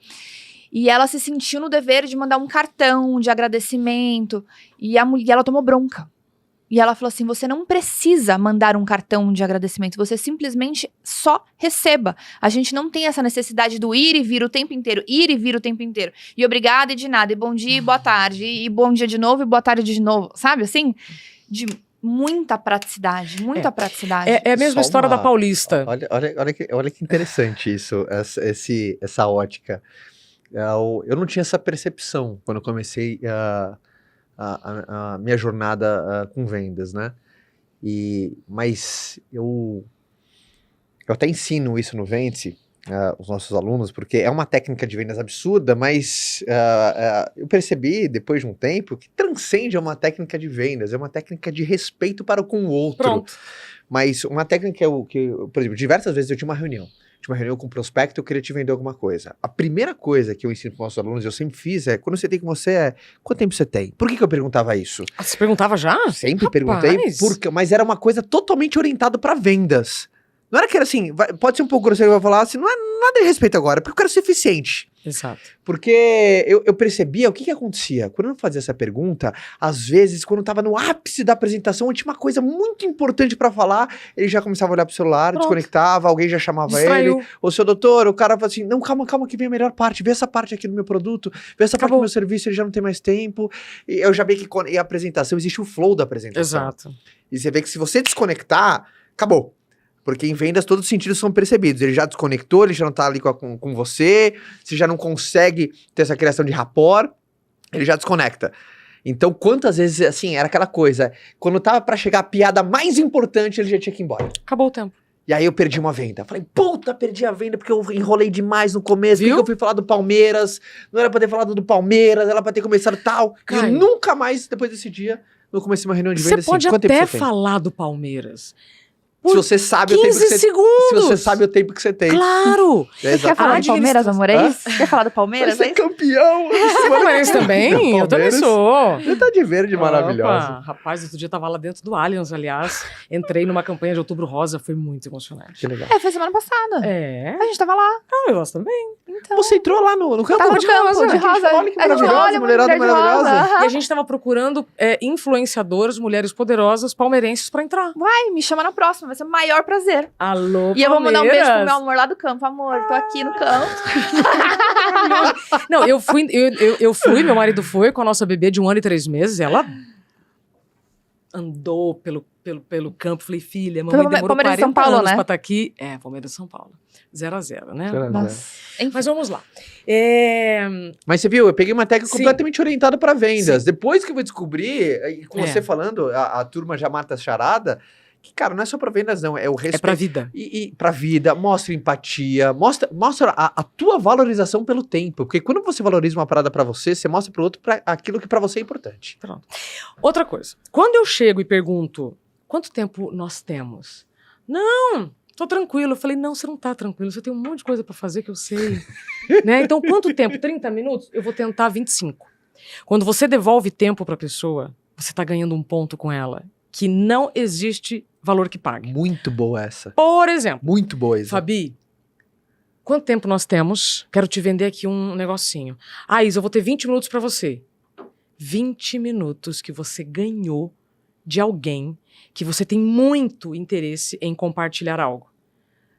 E ela se sentiu no dever de mandar um cartão de agradecimento. E ela tomou bronca. E ela falou assim, você não precisa mandar um cartão de agradecimento, você simplesmente só receba. A gente não tem essa necessidade do ir e vir o tempo inteiro, ir e vir o tempo inteiro. E obrigada e de nada, e bom dia e boa tarde, e bom dia de novo e boa tarde de novo, sabe assim? De muita praticidade, muita praticidade. É a mesma história da Paulista. Olha que interessante isso, essa ótica. Eu não tinha essa percepção quando eu comecei a minha jornada com vendas, né? Mas eu até ensino isso no Vence, os nossos alunos, porque é uma técnica de vendas absurda, mas eu percebi, depois de um tempo, que transcende uma técnica de vendas, é uma técnica de respeito para com o outro. Pronto. Mas uma técnica que por exemplo, diversas vezes eu tinha uma reunião com um prospecto, eu queria te vender alguma coisa. A primeira coisa que eu ensino para os nossos alunos, eu sempre fiz, quando você tem com você, quanto tempo você tem? Por que eu perguntava isso? Você perguntava já? Sempre perguntei, mas era uma coisa totalmente orientada para vendas. Não era que era assim, pode ser um pouco grosseiro, vai falar assim, não é nada de respeito agora, porque eu quero ser eficiente. Exato. Porque eu percebia o que acontecia. Quando eu fazia essa pergunta, às vezes, quando eu tava no ápice da apresentação, eu tinha uma coisa muito importante pra falar, ele já começava a olhar pro celular, Pronto. Desconectava, alguém já chamava Distraiu. ele. Ô, seu doutor, o cara fala assim, não, calma, que vem a melhor parte, vê essa parte aqui do meu produto, vê essa parte Acabou. do meu serviço, ele já não tem mais tempo. E eu já vi que e a apresentação, existe o flow da apresentação. Exato. E você vê que se você desconectar, acabou. Porque em vendas todos os sentidos são percebidos. Ele já desconectou, ele já não tá ali com você já não consegue ter essa criação de rapport, ele já desconecta. Então, quantas vezes, assim, era aquela coisa, quando tava pra chegar a piada mais importante, ele já tinha que ir embora. Acabou o tempo. E aí eu perdi uma venda. Falei, puta, perdi a venda porque eu enrolei demais no começo. Por que Viu? eu fui falar do Palmeiras? Não era pra ter falado do Palmeiras, era pra ter começado tal. E Caio. eu nunca mais, depois desse dia, eu comecei uma reunião de Você venda pode assim, quanto tempo até você tem? falar do Palmeiras. Se você sabe o tempo que 15 você segundos! Se você sabe o tempo que você tem. Claro! É, Você quer falar do Palmeiras, amor? É Hã? isso? Quer falar do Vai Palmeiras? ser É isso? campeão! Você é palmeirense também? Eu também Palmeiras. sou. Você tá de verde maravilhosa. Opa, rapaz, outro dia eu tava lá dentro do Allianz, aliás. Entrei numa campanha de Outubro Rosa, foi muito emocionante. Que legal. É, foi semana passada. É? A gente tava lá. Ah, eu gosto também. Então. Você entrou lá no campo Tava no de campo rosa. de Que rosa. Olha que A gente maravilhosa, olha mulherada mulher de rosa. maravilhosa. Aham. E a gente tava procurando influenciadores, mulheres poderosas, palmeirenses pra entrar. Ai, me chama na próxima, vai ser o maior prazer. Alô, E eu vou mandar um beijo pro meu Palmeiras. amor lá do campo. Amor, tô aqui no campo. Não, eu fui, meu marido foi com a nossa bebê de 1 ano e 3 meses, ela andou pelo campo. Falei, filha, mamãe Pelo demorou Palmeiras de 40 São Paulo, anos né? pra estar aqui. É, Palmeiras de São Paulo. 0-0, né? Nossa. Enfim. Mas vamos lá. É, Mas você viu, eu peguei uma técnica Sim. completamente orientada para vendas. Depois que eu vou descobrir, e com É. você falando, a turma já mata a charada, que, cara, não é só para vendas, não. É o é respeito. pra vida. E pra vida, mostra empatia, mostra a tua valorização pelo tempo. Porque quando você valoriza uma parada pra você mostra pro outro aquilo que pra você é importante. Outra coisa. Quando eu chego e pergunto, quanto tempo nós temos? Não, tô tranquilo. Eu falei, não, você não tá tranquilo. Você tem um monte de coisa pra fazer que eu sei. Né? Então, quanto tempo? 30 minutos? Eu vou tentar 25. Quando você devolve tempo pra pessoa, você tá ganhando um ponto com ela. Que não existe valor que pague. Muito boa essa. Por exemplo, Muito boa, Isa. Fabi, quanto tempo nós temos? Quero te vender aqui um negocinho. Ah, Isa, eu vou ter 20 minutos pra você. 20 minutos que você ganhou de alguém que você tem muito interesse em compartilhar algo.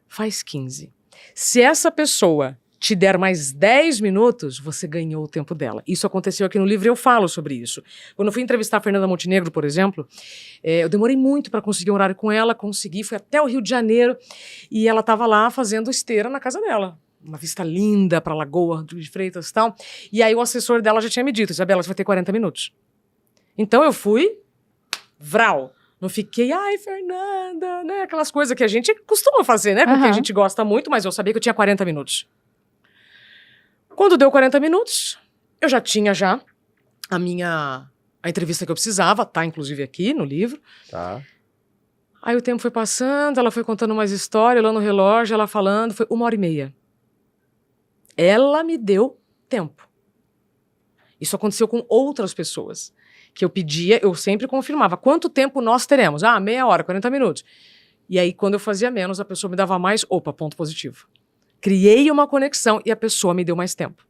Faz 15. Se essa pessoa te der mais 10 minutos, você ganhou o tempo dela. Isso aconteceu aqui no livro e eu falo sobre isso. Quando eu fui entrevistar a Fernanda Montenegro, por exemplo, eu demorei muito para conseguir um horário com ela, consegui, fui até o Rio de Janeiro e ela estava lá fazendo esteira na casa dela. Uma vista linda para a Lagoa de Freitas e tal. E aí o assessor dela já tinha me dito, Isabela, você vai ter 40 minutos. Então eu fui, vral. Não fiquei, ai, Fernanda, né? Aquelas coisas que a gente costuma fazer, né? Porque a gente gosta muito, mas eu sabia que eu tinha 40 minutos. Quando deu 40 minutos, eu já tinha a entrevista que eu precisava, tá inclusive aqui no livro. Tá. Aí o tempo foi passando, ela foi contando mais história, lá no relógio, ela falando, foi 1h30. Ela me deu tempo. Isso aconteceu com outras pessoas. Que eu pedia, eu sempre confirmava, quanto tempo nós teremos? Ah, meia hora, 40 minutos. E aí, quando eu fazia menos, a pessoa me dava mais, opa, ponto positivo. Criei uma conexão e a pessoa me deu mais tempo.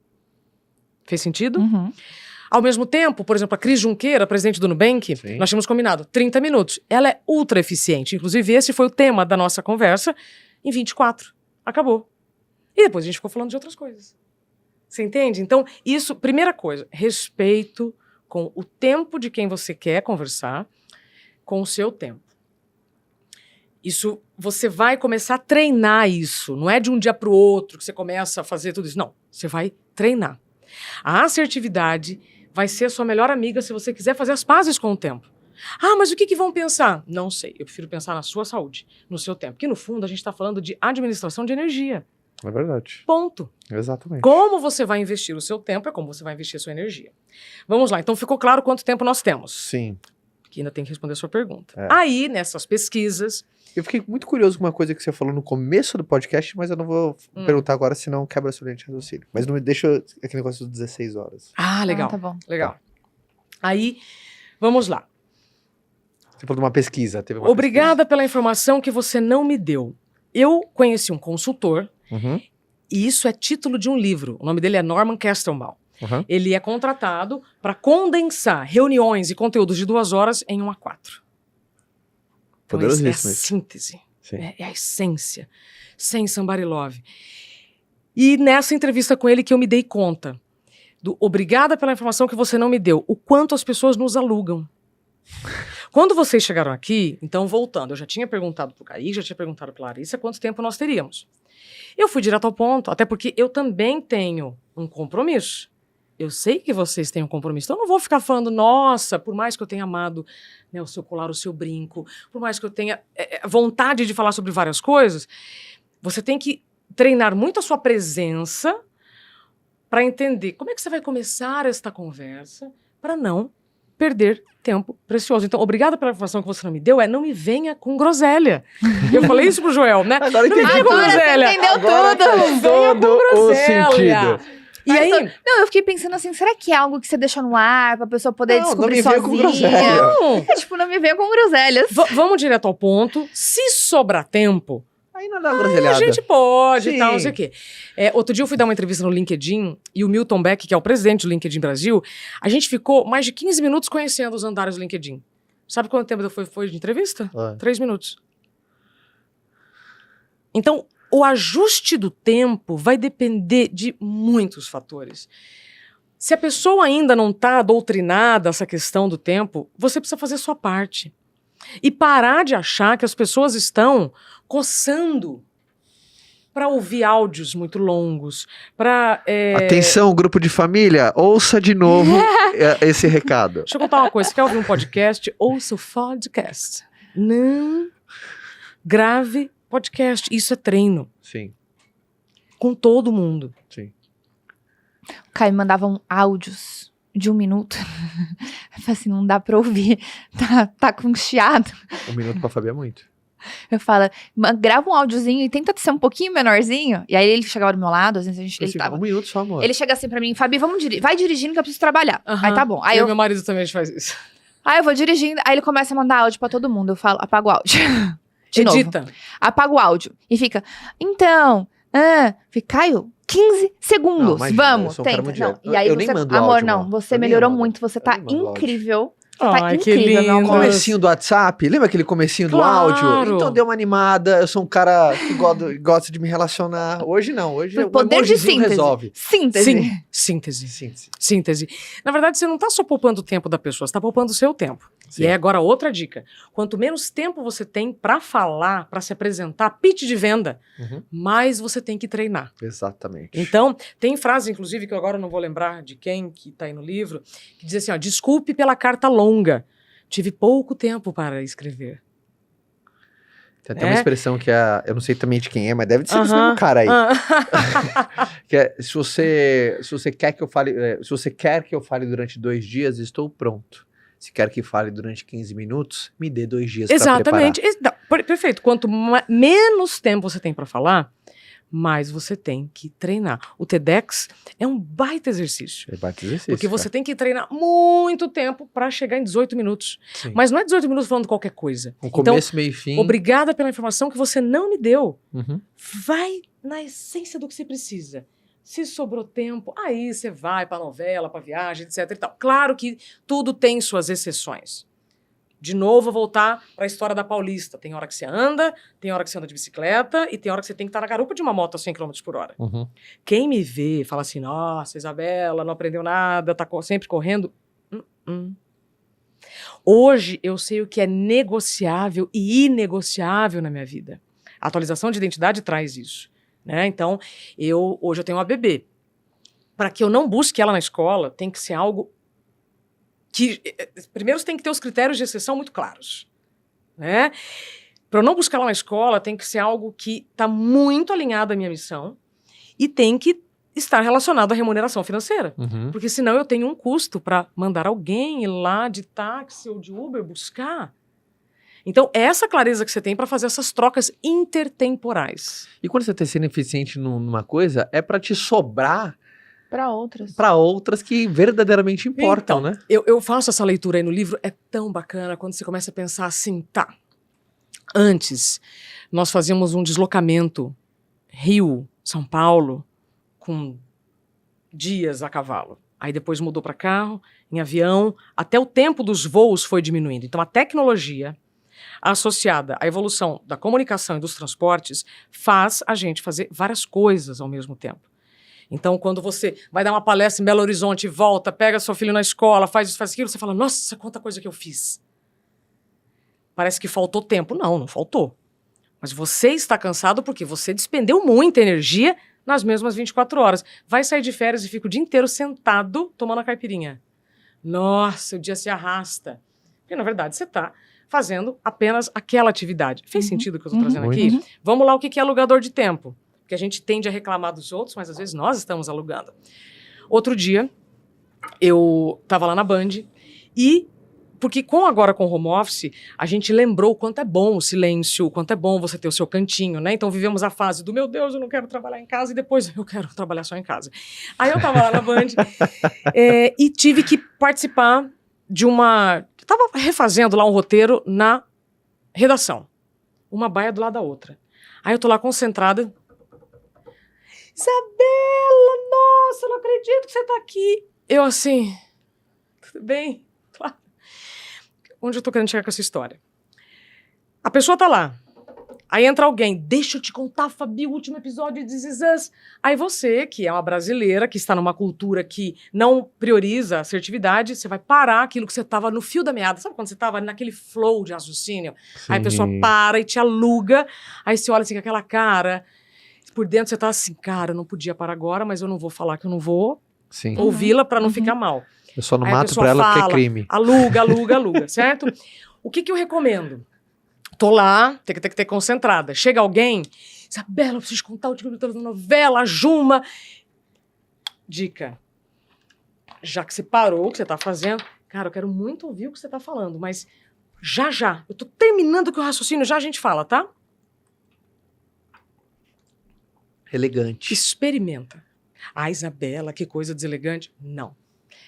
Fez sentido? Uhum. Ao mesmo tempo, por exemplo, a Cris Junqueira, presidente do Nubank, Sim. nós tínhamos combinado 30 minutos. Ela é ultra eficiente. Inclusive, esse foi o tema da nossa conversa. Em 24. Acabou. E depois a gente ficou falando de outras coisas. Você entende? Então, isso, primeira coisa, respeito com o tempo de quem você quer conversar, com o seu tempo. Isso, você vai começar a treinar isso. Não é de um dia para o outro que você começa a fazer tudo isso. Não, você vai treinar. A assertividade vai ser a sua melhor amiga se você quiser fazer as pazes com o tempo. Ah, mas o que vão pensar? Não sei, eu prefiro pensar na sua saúde, no seu tempo. Porque no fundo a gente está falando de administração de energia. É verdade. Ponto. Exatamente. Como você vai investir o seu tempo é como você vai investir a sua energia. Vamos lá, então ficou claro quanto tempo nós temos. Sim. Que ainda tem que responder a sua pergunta. É. Aí, nessas pesquisas... Eu fiquei muito curioso com uma coisa que você falou no começo do podcast, mas eu não vou perguntar agora, senão quebra a sua linha de raciocínio. Mas não me deixa aquele negócio dos 16 horas. Ah, legal. Ah, tá bom. Legal. Aí, vamos lá. Você falou de uma pesquisa. Teve uma Obrigada pela informação que você não me deu. eu conheci um consultor, Uhum. e isso é título de um livro. O nome dele é Norman Castelbaum. Uhum. Ele é contratado para condensar reuniões e conteúdos de 2 horas em 1 a 4. Então, é a Poderosíssimo isso. síntese, Sim. é a essência, sem somebody love. E nessa entrevista com ele que eu me dei conta do obrigada pela informação que você não me deu, o quanto as pessoas nos alugam. Quando vocês chegaram aqui, então voltando, eu já tinha perguntado pro Kaique, já tinha perguntado pra Larissa quanto tempo nós teríamos. Eu fui direto ao ponto, até porque eu também tenho um compromisso. Eu sei que vocês têm um compromisso, então eu não vou ficar falando, nossa, por mais que eu tenha amado, né, o seu colar, o seu brinco, por mais que eu tenha vontade de falar sobre várias coisas, você tem que treinar muito a sua presença para entender como é que você vai começar esta conversa para não perder tempo precioso. Então, obrigada pela informação que você não me deu, não me venha com groselha. Eu falei isso pro Joel, né? Agora Não me entendi. venha com Agora você groselha. entendeu Agora tudo. faz Venha com todo o groselha. sentido. E Mas aí... Não, eu fiquei pensando assim, será que é algo que você deixa no ar pra pessoa poder Não, descobrir não me veio com sozinha? groselha. Não. É, tipo, não me veio com groselhas. Vamos direto ao ponto. Se sobrar tempo, Aí não dá uma groselhada. a gente pode e Sim. tal, não sei o quê. Outro dia eu fui dar uma entrevista no LinkedIn e o Milton Beck, que é o presidente do LinkedIn Brasil, a gente ficou mais de 15 minutos conhecendo os andares do LinkedIn. Sabe quanto tempo foi de entrevista? 3 minutos. Então, o ajuste do tempo vai depender de muitos fatores. Se a pessoa ainda não está doutrinada essa questão do tempo, você precisa fazer a sua parte. E parar de achar que as pessoas estão coçando para ouvir áudios muito longos, para... Atenção, grupo de família, ouça de novo esse recado. Deixa eu contar uma coisa, você quer ouvir um podcast? Ouça o podcast. Não grave podcast, isso é treino. Sim, Com todo mundo. sim. O Caio mandavam áudios de 1 minuto. Eu falei assim, não dá pra ouvir. Tá com chiado. 1 minuto pra Fabi é muito. Eu falo, grava um áudiozinho e tenta ser um pouquinho menorzinho. E aí ele chegava do meu lado, às vezes ele Assim, tava... 1 minuto só, amor. Ele chega assim pra mim, Fabi, vai dirigindo que eu preciso trabalhar. Aham. Aí tá bom. Aí Eu e eu meu marido também a gente faz isso. eu vou dirigindo, aí ele começa a mandar áudio pra todo mundo. Eu falo, apaga o áudio. De novo. Edita. Apaga o áudio. E fica, então, fica, Caio, 15 segundos. Não, imagina, eu vamos, sou um cara tenta. muito Não. direto. E aí Eu nem você, mando amor, áudio, não, amor. você Eu nem melhorou mando. muito, você Eu tá nem mando áudio. incrível. Você tá Ai, que incrível, meu lindo. amor. Comecinho do WhatsApp, lembra aquele comecinho do Claro. áudio? Então deu uma animada, eu sou um cara que gosta de me relacionar. Hoje não, hoje o Poder de emojizinho síntese. resolve. Síntese. Sim, síntese. Síntese. Síntese. Na verdade, você não está só poupando o tempo da pessoa, você está poupando o seu tempo. Sim. E é agora outra dica. Quanto menos tempo você tem para falar, para se apresentar, pitch de venda, Uhum. mais você tem que treinar. Exatamente. Então, tem frase, inclusive, que eu agora não vou lembrar de quem que está aí no livro, que diz assim, ó, desculpe pela carta longa, tive pouco tempo para escrever. Tem até uma expressão que eu não sei também de quem é, mas deve ser desse Aham. mesmo cara aí. Ah. Que é, se você quer que eu fale, se você quer que eu fale durante 2 dias, estou pronto. Se quer que fale durante 15 minutos, me dê 2 dias para preparar. Exatamente. Perfeito. Quanto menos tempo você tem para falar, mais você tem que treinar. O TEDx é um baita exercício. É baita exercício, Porque você tem que treinar muito tempo para chegar em 18 minutos. Sim. Mas não é 18 minutos falando qualquer coisa. Um Então, começo, meio e fim. obrigada pela informação que você não me deu. Uhum. Vai na essência do que você precisa. Se sobrou tempo, aí você vai para novela, para viagem, etc. e tal. Claro que tudo tem suas exceções. De novo, vou voltar para a história da Paulista. Tem hora que você anda, tem hora que você anda de bicicleta e tem hora que você tem que estar na garupa de uma moto a 100 km por hora. Uhum. Quem me vê fala assim, nossa, Isabela, não aprendeu nada, tá sempre correndo. Hoje eu sei o que é negociável e inegociável na minha vida. A atualização de identidade traz isso. Né? Então, hoje eu tenho uma bebê. Para que eu não busque ela na escola, tem que ser algo que... Primeiro, você tem que ter os critérios de exceção muito claros. Né? Para eu não buscar ela na escola, tem que ser algo que está muito alinhado à minha missão e tem que estar relacionado à remuneração financeira. Uhum. Porque senão eu tenho um custo para mandar alguém ir lá de táxi ou de Uber buscar. Então, é essa clareza que você tem para fazer essas trocas intertemporais. E quando você está sendo eficiente numa coisa, é para te sobrar Pra outras. para outras que verdadeiramente importam, Então, né? Eu faço essa leitura aí no livro, é tão bacana quando você começa a pensar assim, tá, Antes, nós fazíamos um deslocamento Rio, São Paulo, com dias a cavalo. Aí depois mudou para carro, em avião, até o tempo dos voos foi diminuindo. Então a tecnologia associada à evolução da comunicação e dos transportes faz a gente fazer várias coisas ao mesmo tempo. Então, quando você vai dar uma palestra em Belo Horizonte, volta, pega seu filho na escola, faz isso, faz aquilo, você fala, nossa, quanta coisa que eu fiz. Parece que faltou tempo. Não, não faltou. Mas você está cansado porque você despendeu muita energia nas mesmas 24 horas. Vai sair de férias e fica o dia inteiro sentado tomando a caipirinha. Nossa, o dia se arrasta. Porque, na verdade, você está fazendo apenas aquela atividade. Fez sentido o que eu estou trazendo aqui? Vamos lá, o que é alugador de tempo? Porque a gente tende a reclamar dos outros, mas às vezes nós estamos alugando. Outro dia, eu estava lá na Band e... Porque agora com o home office, a gente lembrou o quanto é bom o silêncio, o quanto é bom você ter o seu cantinho, né? Então vivemos a fase do, meu Deus, eu não quero trabalhar em casa, e depois eu quero trabalhar só em casa. Aí eu tava lá na Band e tive que participar de uma... Eu tava refazendo lá um roteiro na redação. Uma baia do lado da outra. Aí eu tô lá concentrada. Isabela, nossa, eu não acredito que você tá aqui. Eu assim, tudo bem? Claro. Onde eu tô querendo chegar com essa história? A pessoa tá lá. Aí entra alguém. Deixa eu te contar, Fabi, o último episódio de This Is Us. Aí você, que é uma brasileira, que está numa cultura que não prioriza a assertividade, você vai parar aquilo que você tava no fio da meada. Sabe quando você tava naquele flow de raciocínio? Sim. Aí a pessoa para e te aluga. Aí você olha assim com aquela cara. Por dentro você tá assim, cara, eu não podia parar agora, mas eu não vou falar que eu não vou ouvi-la para não ficar mal. Eu só não mato pra ela porque é crime. Aluga, certo? O que eu recomendo? Tô lá, tem que ter concentrada. Chega alguém, Isabela, eu preciso contar o último episódio da novela, a Juma. Dica. Já que você parou o que você tá fazendo, cara, eu quero muito ouvir o que você tá falando, mas já. Eu tô terminando com o raciocínio, já a gente fala, tá? Elegante. Experimenta. Ah, Isabela, que coisa deselegante. Não.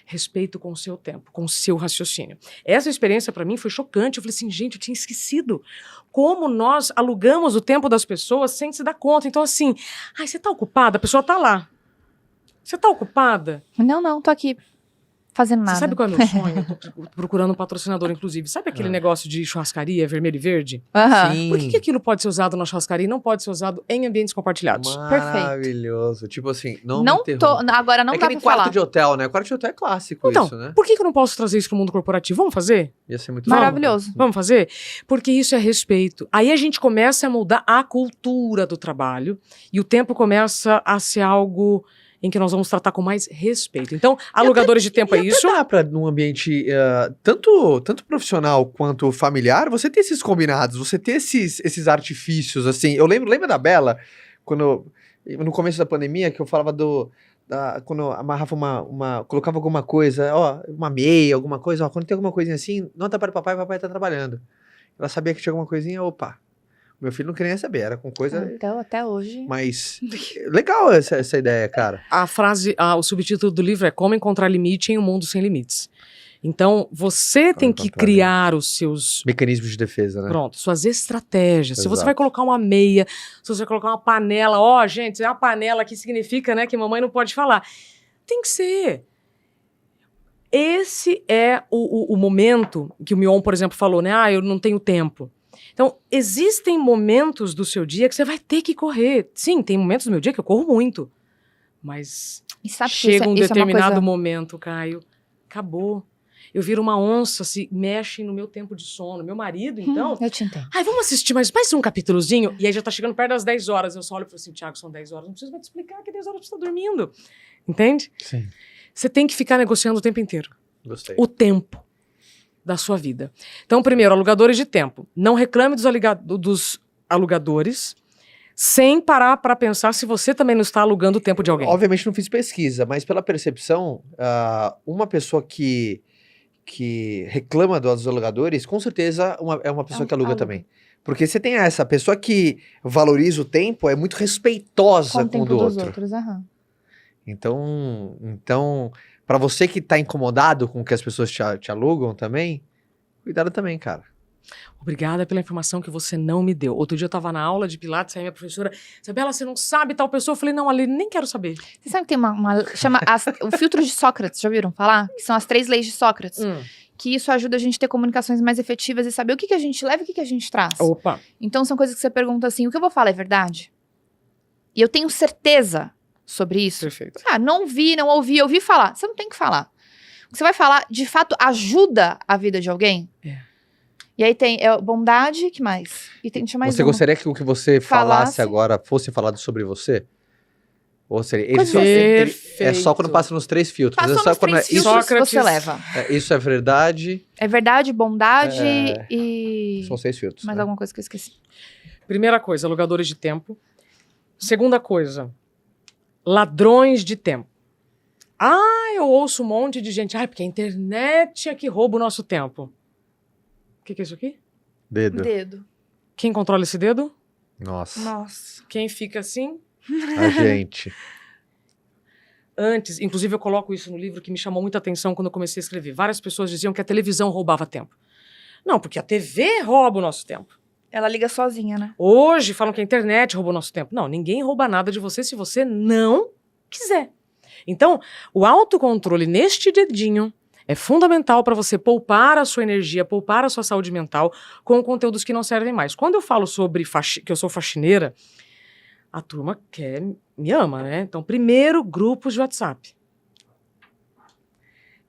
Respeito com o seu tempo, com o seu raciocínio. Essa experiência para mim foi chocante. Eu falei assim, gente, eu tinha esquecido como nós alugamos o tempo das pessoas sem se dar conta. Então assim, ai, você tá ocupada? A pessoa tá lá. Você tá ocupada? Não, tô aqui fazendo nada. Você sabe qual é o meu sonho? Eu tô procurando um patrocinador, inclusive. Sabe aquele negócio de churrascaria vermelho e verde? Sim. Por que aquilo pode ser usado na churrascaria e não pode ser usado em ambientes compartilhados? Maravilhoso. Tipo assim, agora não dá pra falar. É aquele quarto de hotel, né? Quarto de hotel é clássico então, isso, né? Por que eu não posso trazer isso pro mundo corporativo? Vamos fazer? Ia ser muito maravilhoso. Vamos fazer? Porque isso é respeito. Aí a gente começa a mudar a cultura do trabalho e o tempo começa a ser algo em que nós vamos tratar com mais respeito. Então, alugadores de tempo é isso. Dá pra, num ambiente tanto profissional quanto familiar, você ter esses combinados, você ter esses artifícios, assim. Eu lembro da Bela, quando, no começo da pandemia, que eu falava quando eu amarrava colocava alguma coisa, uma meia, alguma coisa, quando tem alguma coisinha assim, não tá para o papai tá trabalhando. Ela sabia que tinha alguma coisinha, opa. Meu filho não queria nem saber, era com coisa... Então, até hoje... Mas, legal essa ideia, cara. A frase, o subtítulo do livro é Como Encontrar Limite em um Mundo Sem Limites. Então, você tem que criar os seus... mecanismos de defesa, né? Pronto, suas estratégias. Exato. Se você vai colocar uma meia, se você vai colocar uma panela... gente, é uma panela que significa, né, que mamãe não pode falar. Tem que ser. Esse é o momento que o Mion, por exemplo, falou, né? Eu não tenho tempo. Então, existem momentos do seu dia que você vai ter que correr. Sim, tem momentos do meu dia que eu corro muito. Mas chega um determinado momento, Caio, acabou. Eu viro uma onça, se mexem no meu tempo de sono. Meu marido, então... eu te entendo. Vamos assistir mais um capítulozinho? E aí já tá chegando perto das 10 horas. Eu só olho e falo assim, Thiago, são 10 horas. Não preciso mais te explicar que 10 horas você tá dormindo. Entende? Sim. Você tem que ficar negociando o tempo inteiro. Gostei. O tempo da sua vida. Então, primeiro, alugadores de tempo. Não reclame dos alugadores sem parar para pensar se você também não está alugando o tempo de alguém. Obviamente não fiz pesquisa, mas pela percepção, uma pessoa que reclama dos alugadores, com certeza é uma pessoa que aluga também. Porque você tem essa pessoa que valoriza o tempo, é muito respeitosa com o do outro. Outros, Então, para você que tá incomodado com que as pessoas te alugam também, cuidado também, cara. Obrigada pela informação que você não me deu. Outro dia eu tava na aula de Pilates, aí minha professora, Isabela, você não sabe tal pessoa? Eu falei, não, Aline, nem quero saber. Você sabe que tem chama o filtro de Sócrates, já ouviram falar? Que são as 3 leis de Sócrates. Que isso ajuda a gente a ter comunicações mais efetivas e saber o que a gente leva e o que a gente traz. Opa. Então são coisas que você pergunta assim, o que eu vou falar é verdade? E eu tenho certeza sobre isso. Perfeito. Ah, não vi, não ouvi, ouvi falar. Você não tem que falar. O que você vai falar, de fato, ajuda a vida de alguém? E aí tem bondade, que mais? E tem mais Você gostaria que o que você falasse Falasse. agora fosse falado sobre você? Ou seria, Perfeito. é só quando passa nos 3 filtros. Passou é só nos quando 3 isso, filtros, Sócrates. você leva. isso é verdade. É verdade, bondade e... São 6 filtros. Mais né? alguma coisa que eu esqueci. Primeira coisa, alugadores de tempo. Segunda coisa, ladrões de tempo. Eu ouço um monte de gente. Porque a internet é que rouba o nosso tempo. O que é isso aqui? Dedo. Quem controla esse dedo? Nossa. Nossa. Quem fica assim? A gente. Antes, inclusive eu coloco isso no livro que me chamou muita atenção quando eu comecei a escrever. Várias pessoas diziam que a televisão roubava tempo. Não, porque a TV rouba o nosso tempo. Ela liga sozinha, né? Hoje falam que a internet roubou o nosso tempo. Não, ninguém rouba nada de você se você não quiser. Então, o autocontrole neste dedinho é fundamental para você poupar a sua energia, poupar a sua saúde mental com conteúdos que não servem mais. Quando eu falo sobre que eu sou faxineira, a turma me ama, né? Então, primeiro, grupos de WhatsApp.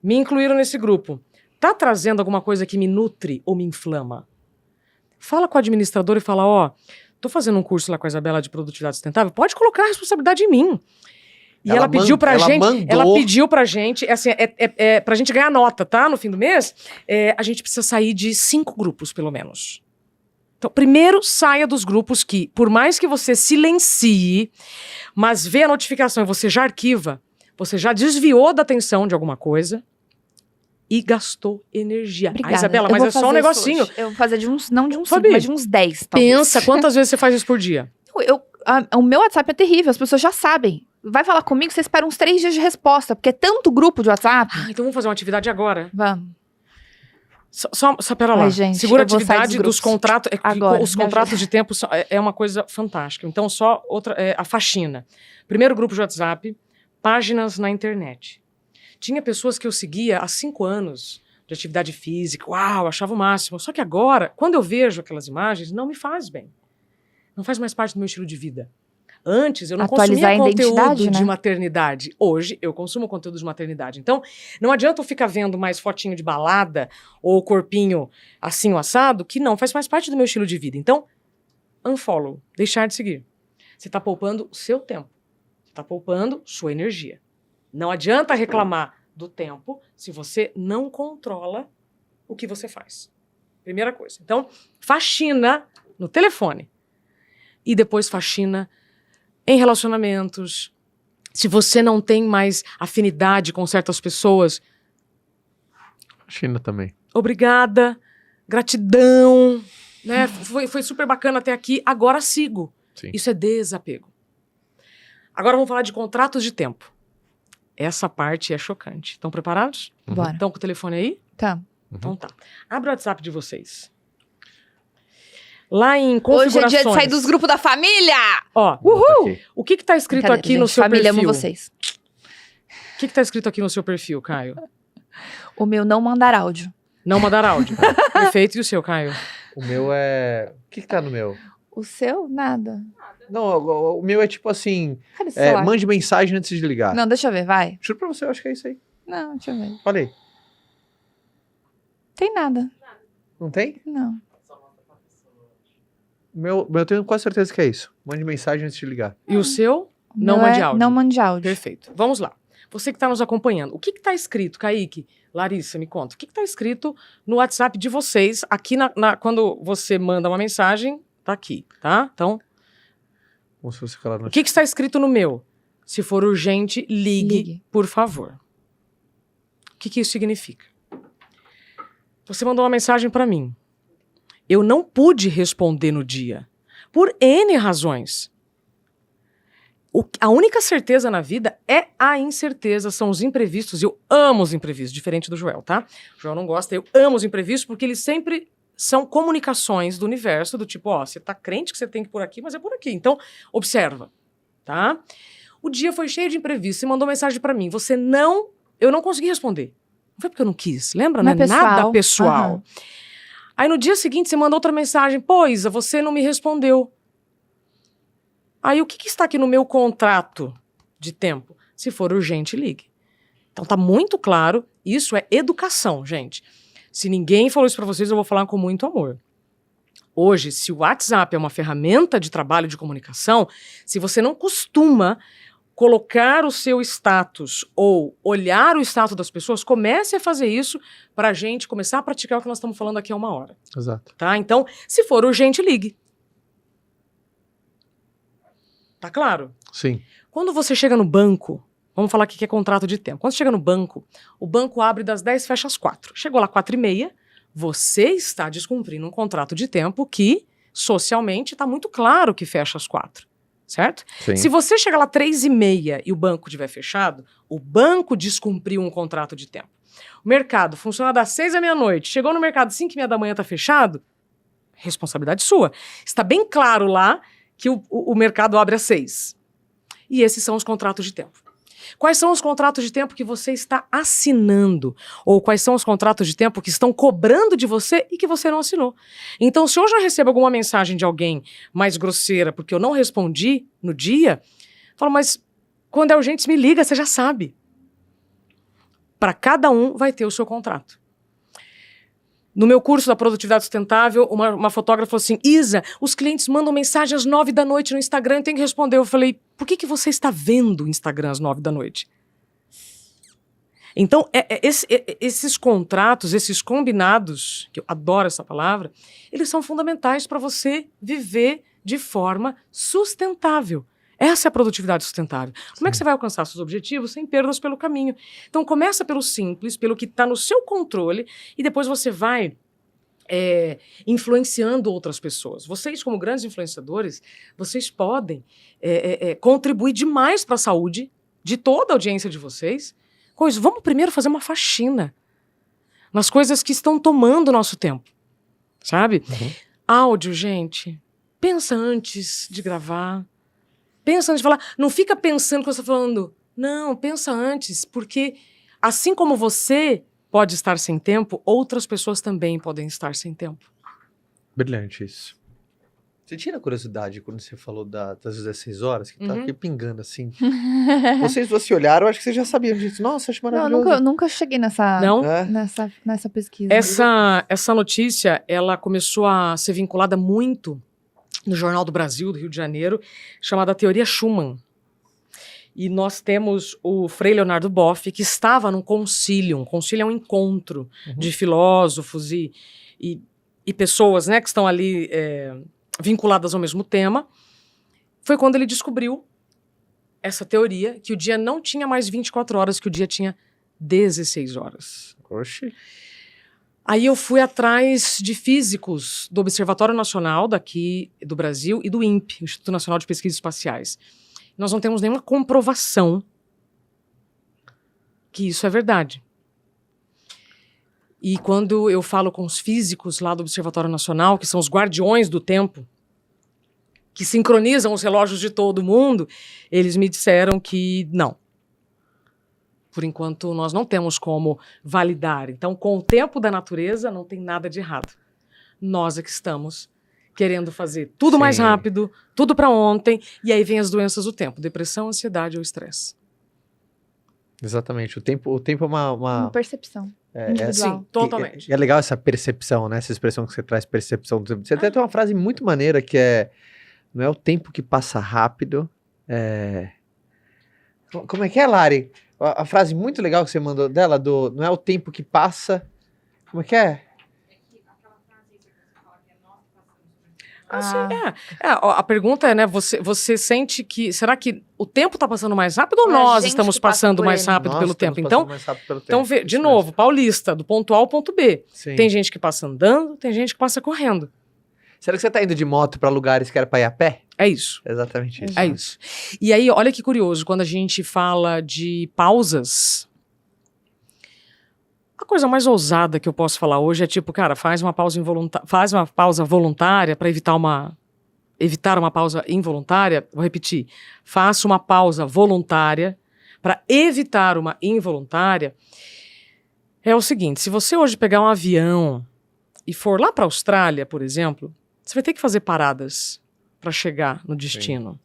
Me incluíram nesse grupo. Tá trazendo alguma coisa que me nutre ou me inflama? Fala com o administrador e fala, tô fazendo um curso lá com a Isabela de produtividade sustentável, pode colocar a responsabilidade em mim. E ela pediu pra gente, assim, pra gente ganhar nota, tá? No fim do mês, a gente precisa sair de 5 grupos, pelo menos. Então, primeiro, saia dos grupos que, por mais que você silencie, mas vê a notificação e você já arquiva, você já desviou da atenção de alguma coisa e gastou energia. Obrigada. Isabela, Eu mas vou é só um fazer negocinho. isso hoje. Eu vou fazer não de uns 5, Fabi, mas de uns 10, talvez. Pensa quantas vezes você faz isso por dia. O meu WhatsApp é terrível, as pessoas já sabem. Vai falar comigo, você espera uns 3 dias de resposta, porque é tanto grupo de WhatsApp. Então vamos fazer uma atividade agora. Vamos. Só pera lá. Ai, gente, Segura a eu vou sair atividade dos dos contratos. Agora, os contratos de tempo é uma coisa fantástica. Então, só outra. A faxina. Primeiro grupo de WhatsApp, páginas na internet. Tinha pessoas que eu seguia há 5 anos de atividade física. Uau, achava o máximo. Só que agora, quando eu vejo aquelas imagens, não me faz bem. Não faz mais parte do meu estilo de vida. Antes, eu não consumia conteúdo de maternidade. Hoje, eu consumo conteúdo de maternidade. Então, não adianta eu ficar vendo mais fotinho de balada ou corpinho assim, o assado, que não faz mais parte do meu estilo de vida. Então, unfollow, deixar de seguir. Você está poupando o seu tempo. Você está poupando sua energia. Não adianta reclamar do tempo se você não controla o que você faz. Primeira coisa. Então, faxina no telefone. E depois faxina em relacionamentos. Se você não tem mais afinidade com certas pessoas. China também. Obrigada, gratidão, né? Foi super bacana até aqui, agora sigo. Sim. Isso é desapego. Agora vamos falar de contratos de tempo. Essa parte é chocante. Estão preparados? Bora. Estão com o telefone aí? Tá. Então tá. Abre o WhatsApp de vocês. Lá em configurações... Hoje é dia de sair dos grupos da família! Ó, Uhul! o que tá escrito aqui no seu família, perfil? amo vocês. O que tá escrito aqui no seu perfil, Caio? O meu não mandar áudio. Não mandar áudio. Perfeito. E o seu, Caio? O meu é... O que tá no meu? O seu, nada. Não, o meu é tipo assim... Cadê o celular? mande mensagem antes de ligar. Não, deixa eu ver, vai. Juro pra você, eu acho que é isso aí. Não, deixa eu ver. Olha aí. Tem nada. Não tem? Não. O meu eu tenho quase certeza que é isso. Mande mensagem antes de ligar. E o seu? Não Meu mande é áudio. Não mande áudio. Perfeito. Vamos lá. Você que está nos acompanhando, o que está escrito, Kaique, Larissa, me conta, o que está escrito no WhatsApp de vocês, aqui quando você manda uma mensagem, tá aqui, tá? Então, Como se fosse aquela o que está escrito no meu? Se for urgente, ligue. Por favor. O que isso significa? Você mandou uma mensagem para mim. Eu não pude responder no dia, por N razões. A única certeza na vida é a incerteza, são os imprevistos. Eu amo os imprevistos, diferente do Joel, tá? O Joel não gosta, eu amo os imprevistos porque eles sempre são comunicações do universo, do tipo, ó, você tá crente que você tem que ir por aqui, mas é por aqui. Então, observa, tá? O dia foi cheio de imprevistos, você mandou mensagem pra mim, eu não consegui responder. Não foi porque eu não quis, lembra? Não é nada pessoal. Uhum. Aí no dia seguinte você manda outra mensagem, pô, Isa, você não me respondeu. Aí o que está aqui no meu contrato de tempo? Se for urgente, ligue. Então tá muito claro, isso é educação, gente. Se ninguém falou isso pra vocês, eu vou falar com muito amor. Hoje, se o WhatsApp é uma ferramenta de trabalho de comunicação, se você não costuma colocar o seu status ou olhar o status das pessoas, comece a fazer isso para a gente começar a praticar o que nós estamos falando aqui há 1 hora. Exato. Tá? Então, se for urgente, ligue. Tá claro? Sim. Quando você chega no banco, vamos falar aqui que é contrato de tempo. Quando você chega no banco, o banco abre das 10 e fecha às 4. Chegou lá 4h30, você está descumprindo um contrato de tempo que, socialmente, está muito claro que fecha às 4. Certo? Sim. Se você chegar lá 3h30 e o banco estiver fechado, o banco descumpriu um contrato de tempo. O mercado funciona das 6 à meia-noite. Chegou no mercado 5h30 da manhã, está fechado? Responsabilidade sua. Está bem claro lá que o mercado abre às 6. E esses são os contratos de tempo. Quais são os contratos de tempo que você está assinando? Ou quais são os contratos de tempo que estão cobrando de você e que você não assinou? Então, se hoje eu recebo alguma mensagem de alguém mais grosseira porque eu não respondi no dia, eu falo, mas quando é urgente, me liga, você já sabe. Para cada um vai ter o seu contrato. No meu curso da produtividade sustentável, uma fotógrafa falou assim, Isa, os clientes mandam mensagem às 9 da noite no Instagram, eu tenho que responder. Eu falei, por que você está vendo o Instagram às 9 da noite? Então, esses contratos, esses combinados, que eu adoro essa palavra, eles são fundamentais para você viver de forma sustentável. Essa é a produtividade sustentável. Como é que você vai alcançar seus objetivos sem perdas pelo caminho? Então, começa pelo simples, pelo que está no seu controle, e depois você vai influenciando outras pessoas. Vocês, como grandes influenciadores, vocês podem contribuir demais para a saúde de toda a audiência de vocês. Vamos primeiro fazer uma faxina nas coisas que estão tomando o nosso tempo, sabe? Uhum. Áudio, gente, pensa antes de gravar. Pensa antes de falar, não fica pensando que você está falando. Não, pensa antes, porque assim como você pode estar sem tempo, outras pessoas também podem estar sem tempo. Brilhante isso. Você tira a curiosidade quando você falou das 16 horas, que tá aqui pingando assim. Vocês duas se olharam, eu acho que vocês já sabiam disso. Nossa, acho maravilhoso. Não, nunca cheguei nessa pesquisa. Essa notícia, ela começou a ser vinculada muito no Jornal do Brasil, do Rio de Janeiro, chamada Teoria Schumann. E nós temos o Frei Leonardo Boff, que estava num concílio. Um concílio é um encontro de filósofos e pessoas, né, que estão ali vinculadas ao mesmo tema. Foi quando ele descobriu essa teoria, que o dia não tinha mais 24 horas, que o dia tinha 16 horas. Oxi. Aí eu fui atrás de físicos do Observatório Nacional daqui do Brasil e do INPE, Instituto Nacional de Pesquisas Espaciais. Nós não temos nenhuma comprovação que isso é verdade. E quando eu falo com os físicos lá do Observatório Nacional, que são os guardiões do tempo, que sincronizam os relógios de todo mundo, eles me disseram que não. Por enquanto, nós não temos como validar. Então, com o tempo da natureza, não tem nada de errado. Nós é que estamos querendo fazer tudo mais rápido, tudo para ontem, e aí vem as doenças do tempo, depressão, ansiedade ou estresse. Exatamente. O tempo é uma percepção. Sim, totalmente. É legal essa percepção, né? Essa expressão que você traz, percepção do tempo. Você até tem uma frase muito maneira que não é o tempo que passa rápido, Como é que é, Lari? A frase muito legal que você mandou dela, não é o tempo que passa... Como é que é? A pergunta é, né, você sente que... Será que o tempo está passando mais rápido ou nós estamos passando mais rápido pelo tempo? Então, de novo, paulista, do ponto A ao ponto B. Sim. Tem gente que passa andando, tem gente que passa correndo. Será que você está indo de moto para lugares que era para ir a pé? É isso. Exatamente isso. É isso. E aí, olha que curioso, quando a gente fala de pausas, a coisa mais ousada que eu posso falar hoje é tipo, cara, faz uma pausa voluntária para evitar uma pausa involuntária. Vou repetir. Faça uma pausa voluntária para evitar uma involuntária. É o seguinte, se você hoje pegar um avião e for lá para a Austrália, por exemplo, você vai ter que fazer paradas para chegar no destino. Sim.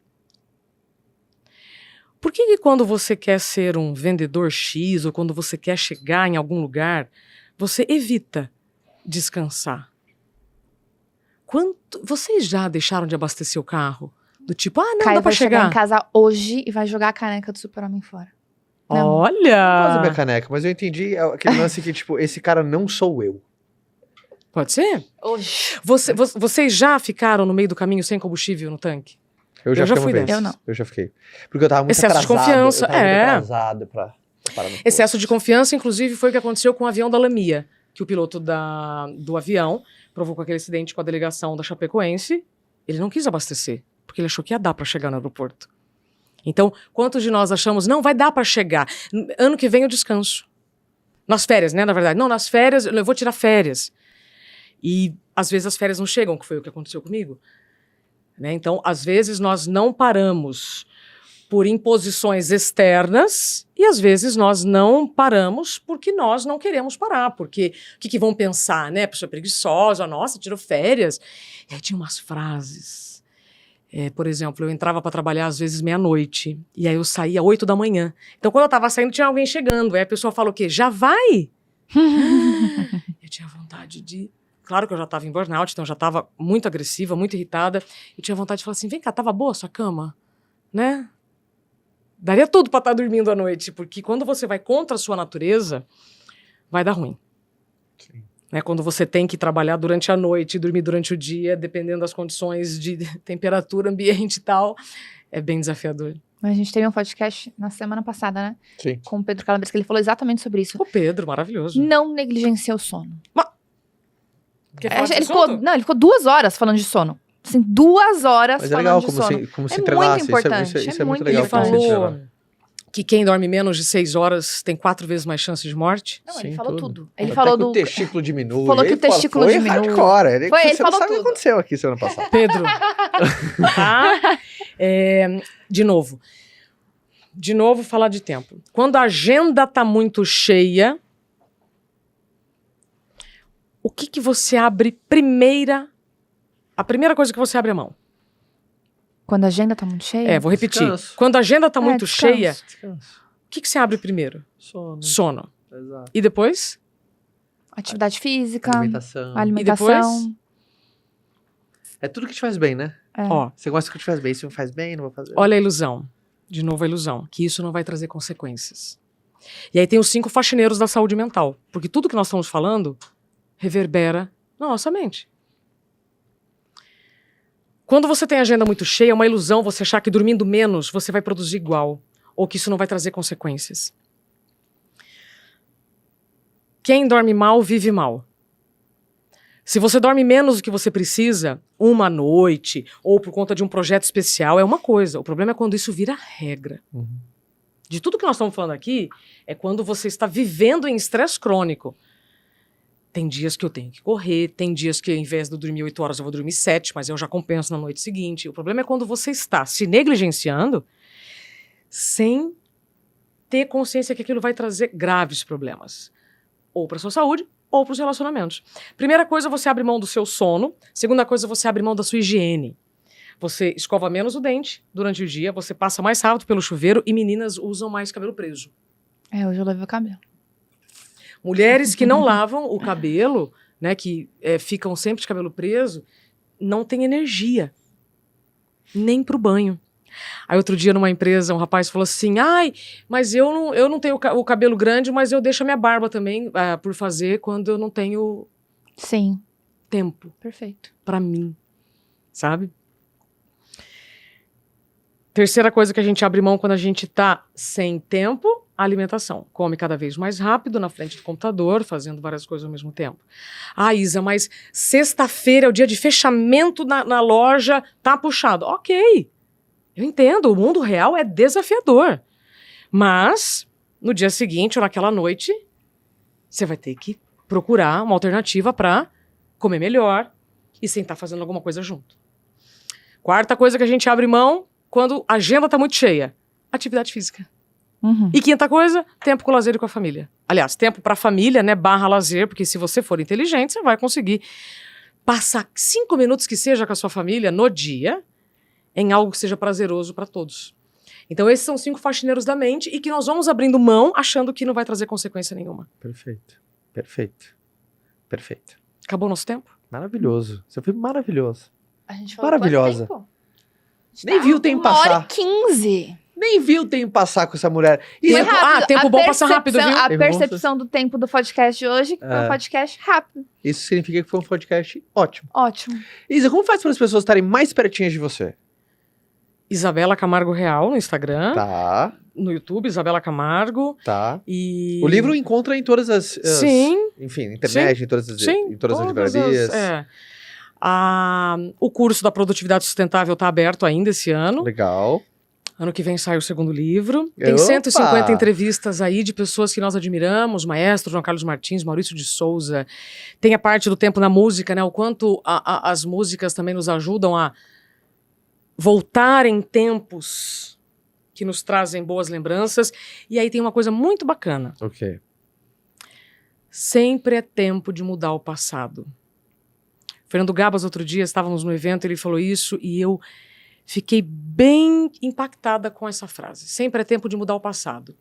Por que quando você quer ser um vendedor X ou quando você quer chegar em algum lugar, você evita descansar? Vocês já deixaram de abastecer o carro? Do tipo, não, Caio dá pra vai chegar em casa hoje e vai jogar a caneca do Super-Homem fora. Olha! Não gosto da minha caneca, mas eu entendi aquele lance que, tipo, esse cara não sou eu. Pode ser? Hoje. Vocês já ficaram no meio do caminho sem combustível no tanque? Eu já fui dessa. Eu não. Eu já fiquei. Porque eu tava muito Excesso atrasado. de confiança, eu tava muito atrasado pra parar no Excesso posto. de confiança, inclusive, foi o que aconteceu com o avião da Lamia, que o piloto do avião provocou aquele acidente com a delegação da Chapecoense. Ele não quis abastecer, porque ele achou que ia dar para chegar no aeroporto. Então, quantos de nós achamos, não, vai dar para chegar. Ano que vem eu descanso. Nas férias, né, na verdade. Não, nas férias, eu vou tirar férias. E, às vezes, as férias não chegam, que foi o que aconteceu comigo. Né? Então, às vezes, nós não paramos por imposições externas e, às vezes, nós não paramos porque nós não queremos parar. Porque o que vão pensar, né? Pessoa preguiçosa, nossa, tirou férias. E aí tinha umas frases. Por exemplo, eu entrava para trabalhar, às vezes, meia-noite. E aí eu saía 8 da manhã. Então, quando eu estava saindo, tinha alguém chegando. Aí a pessoa fala o quê? Já vai? Eu tinha vontade de... Claro que eu já estava em burnout, então eu já estava muito agressiva, muito irritada. Eu tinha vontade de falar assim, vem cá, tava boa a sua cama? Né? Daria tudo para estar dormindo à noite, porque quando você vai contra a sua natureza, vai dar ruim. Sim. Né? Quando você tem que trabalhar durante a noite e dormir durante o dia, dependendo das condições de temperatura, ambiente e tal, é bem desafiador. Mas a gente teve um podcast na semana passada, né? Sim. Com o Pedro Calabres, que ele falou exatamente sobre isso. O Pedro, maravilhoso. Não negligencie o sono. Ele ficou 2 horas falando de sono. Assim, 2 horas Mas é falando legal de como sono. como se É entrelaça. muito importante. Isso é muito legal. Ele como se falou entrelaça. que quem dorme menos de 6 horas tem 4 vezes mais chance de morte. Não, Sim, ele falou tudo. Ele Até falou que do... o testículo diminui. Falou que o testículo foi diminui. hardcore. Ele Ele você falou não sabe o que tudo. aconteceu aqui semana passada. Pedro. Tá? De novo, falar de tempo. Quando a agenda tá muito cheia, o que você abre a primeira coisa que você abre a mão? Quando a agenda tá muito cheia? Vou repetir. Descanso. Quando a agenda tá muito descanso. cheia, Descanso. o que você abre primeiro? Sono. Exato. E depois? Atividade física, Alimentação. alimentação. E depois? É tudo que te faz bem, né? Ó, Você gosta do que te faz bem. Se não faz bem, não vou fazer. olha a ilusão. De novo a ilusão. Que isso não vai trazer consequências. E aí tem os 5 faxineiros da saúde mental. Porque tudo que nós estamos falando reverbera na nossa mente. Quando você tem a agenda muito cheia, é uma ilusão você achar que dormindo menos você vai produzir igual. Ou que isso não vai trazer consequências. Quem dorme mal, vive mal. Se você dorme menos do que você precisa, uma noite, ou por conta de um projeto especial, é uma coisa. O problema é quando isso vira regra. Uhum. De tudo que nós estamos falando aqui, é quando você está vivendo em estresse crônico. Tem dias que eu tenho que correr, tem dias que ao invés de eu dormir 8 horas eu vou dormir 7, mas eu já compenso na noite seguinte. O problema é quando você está se negligenciando sem ter consciência que aquilo vai trazer graves problemas. Ou para a sua saúde, ou para os relacionamentos. Primeira coisa, você abre mão do seu sono. Segunda coisa, você abre mão da sua higiene. Você escova menos o dente durante o dia, você passa mais rápido pelo chuveiro e meninas usam mais cabelo preso. Hoje eu lavei o cabelo. Mulheres que não lavam o cabelo, né, que ficam sempre de cabelo preso, não têm energia. Nem pro banho. Aí outro dia numa empresa, um rapaz falou assim, mas eu não tenho o cabelo grande, mas eu deixo a minha barba também por fazer quando eu não tenho Sim. tempo Perfeito. pra mim, sabe? Terceira coisa que a gente abre mão quando a gente tá sem tempo, a alimentação. Come cada vez mais rápido na frente do computador, fazendo várias coisas ao mesmo tempo. Isa, mas sexta-feira é o dia de fechamento na loja, tá puxado. Ok, eu entendo, o mundo real é desafiador. Mas, no dia seguinte ou naquela noite, você vai ter que procurar uma alternativa para comer melhor e sentar fazendo alguma coisa junto. Quarta coisa que a gente abre mão quando a agenda tá muito cheia, atividade física. Uhum. E quinta coisa, tempo com o lazer e com a família. Aliás, tempo pra família, né, / lazer, porque se você for inteligente, você vai conseguir passar 5 minutos que seja com a sua família no dia em algo que seja prazeroso pra todos. Então esses são 5 faxineiros da mente e que nós vamos abrindo mão achando que não vai trazer consequência nenhuma. Perfeito. Perfeito. Perfeito. Acabou o nosso tempo? Maravilhoso. Você foi maravilhoso. A gente falou Maravilhosa. quanto tempo? Nem viu o tempo passar. 1h15. Nem viu o tempo passar com essa mulher. E Foi Tempo- rápido. tempo A bom passa rápido, viu? A Tempo bom percepção do tempo do podcast de hoje foi um podcast rápido. isso significa que foi um podcast ótimo. Ótimo. Isa, como faz para as pessoas estarem mais pertinhas de você? Isabela Camargo Real no Instagram, Tá, no YouTube, Isabela Camargo. tá. E... O livro encontra em todas as... Sim, Enfim, na internet, em todas as todas livrarias. O curso da produtividade sustentável está aberto ainda esse ano. Legal. Ano que vem sai o segundo livro. Tem Opa! 150 entrevistas aí de pessoas que nós admiramos, maestro João Carlos Martins, Maurício de Souza. Tem a parte do tempo na música, né? O quanto as músicas também nos ajudam a voltar em tempos que nos trazem boas lembranças. E aí tem uma coisa muito bacana. Ok. Sempre é tempo de mudar o passado. Fernando Gabas, outro dia, estávamos no evento, ele falou isso e eu fiquei bem impactada com essa frase. Sempre é tempo de mudar o passado.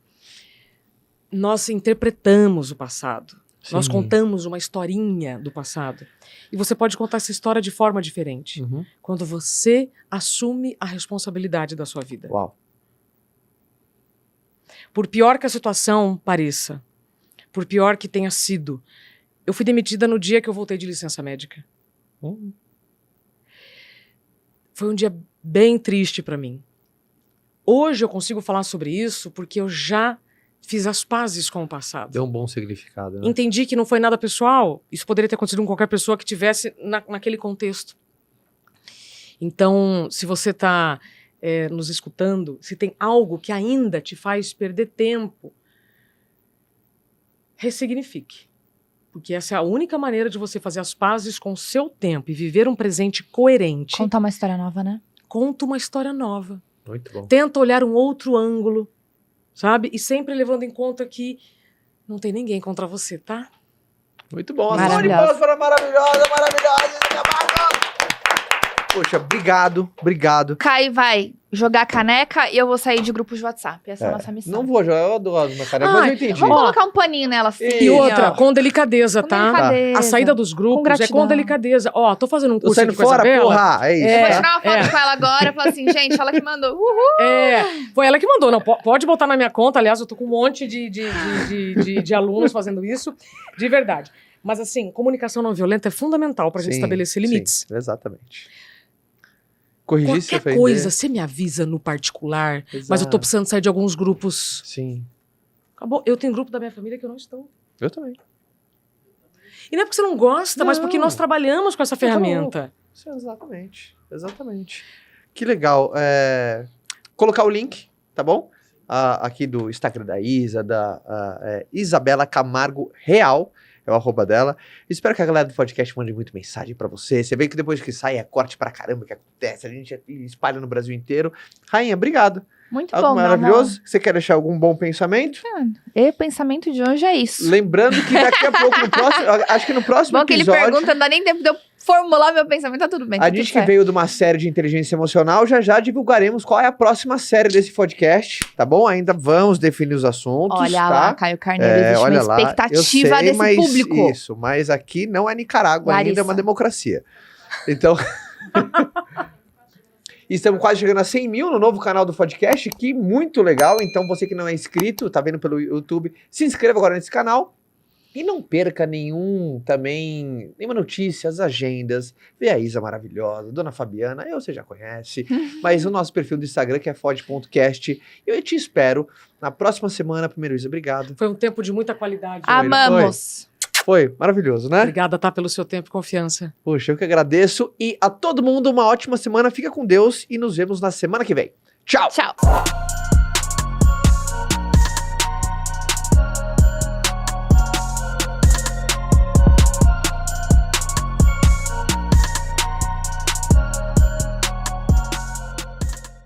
Nós interpretamos o passado. Sim. Nós contamos uma historinha do passado. E você pode contar essa história de forma diferente. Uhum. Quando você assume a responsabilidade da sua vida. Uau. Por pior que a situação pareça, por pior que tenha sido, eu fui demitida no dia que eu voltei de licença médica. Foi um dia bem triste para mim. Hoje eu consigo falar sobre isso porque eu já fiz as pazes com o passado. Deu um bom significado, né? Entendi que não foi nada pessoal. Isso poderia ter acontecido com qualquer pessoa que tivesse naquele contexto. Então, se você está nos escutando, se tem algo que ainda te faz perder tempo, ressignifique. Porque essa é a única maneira de você fazer as pazes com o seu tempo e viver um presente coerente. Contar uma história nova, né? Conta uma história nova. Muito bom. Tenta olhar um outro ângulo, sabe? E sempre levando em conta que não tem ninguém contra você, tá? Muito bom. Maravilhosa. Salve de palmas para a maravilhosa. Poxa, obrigado. Kai vai jogar caneca e eu vou sair de grupos de WhatsApp. Essa é a nossa missão. Não vou jogar, eu adoro uma caneca, mas eu entendi. Vamos colocar um paninho nela assim. E E outra, ó. com delicadeza, Com tá? delicadeza. A saída dos grupos Com é gratidão. com delicadeza. Ó, tô fazendo um Tô curso saindo aqui com a fora, Isabela. porra. É isso, É. Vou tá? tirar uma foto com ela agora e falar assim, gente, ela que mandou. Uhul! Foi ela que mandou. Não, pode botar na minha conta. Aliás, eu tô com um monte de alunos fazendo isso. De verdade. Mas assim, comunicação não violenta é fundamental pra gente Sim, estabelecer limites. Sim, exatamente. Corrigir se Qualquer ofender. coisa, você me avisa no particular. Mas eu Exato. tô precisando sair de alguns grupos. Sim, Acabou. Eu tenho grupo da minha família que eu não estou. eu também. E não é porque você não gosta, mas porque Não. nós trabalhamos com essa Tá ferramenta. Isso, exatamente. Que legal. Colocar o link, tá bom? Aqui do Instagram da Isa, Isabela Camargo Real, é o @ dela. Espero que a galera do podcast mande muito mensagem pra você. Você vê que depois que sai é corte pra caramba que acontece, a gente espalha no Brasil inteiro. Rainha, obrigado. Muito Algo bom, meu maravilhoso. Você quer deixar algum bom pensamento? amor. E o pensamento de hoje é isso. Lembrando que daqui a pouco, acho que no próximo Bom que ele episódio... pergunta, não dá nem tempo de eu formular meu pensamento, tá tudo bem. A tá tudo gente que certo. veio de uma série de inteligência emocional, já divulgaremos qual é a próxima série desse podcast, tá bom? Ainda vamos definir os assuntos, Olha tá? lá, Caio Carneiro, existe uma olha lá, eu expectativa sei, desse mas público. Isso, mas aqui não é Nicarágua, ainda é Larissa. uma democracia. Então... Estamos quase chegando a 100 mil no novo canal do podcast, que muito legal. Então você que não é inscrito, tá vendo pelo YouTube, se inscreva agora nesse canal. E não perca nenhuma notícia, as agendas. Vê a Isa maravilhosa, Dona Fabiana, você já conhece. Mas o nosso perfil do Instagram, que é fod.cast. Eu te espero na próxima semana. Primeiro, Isa, obrigado. Foi um tempo de muita qualidade. Amamos. Foi maravilhoso, né? Obrigada, tá, pelo seu tempo e confiança. Poxa, eu que agradeço. E a todo mundo, uma ótima semana. Fica com Deus e nos vemos na semana que vem. Tchau! Tchau.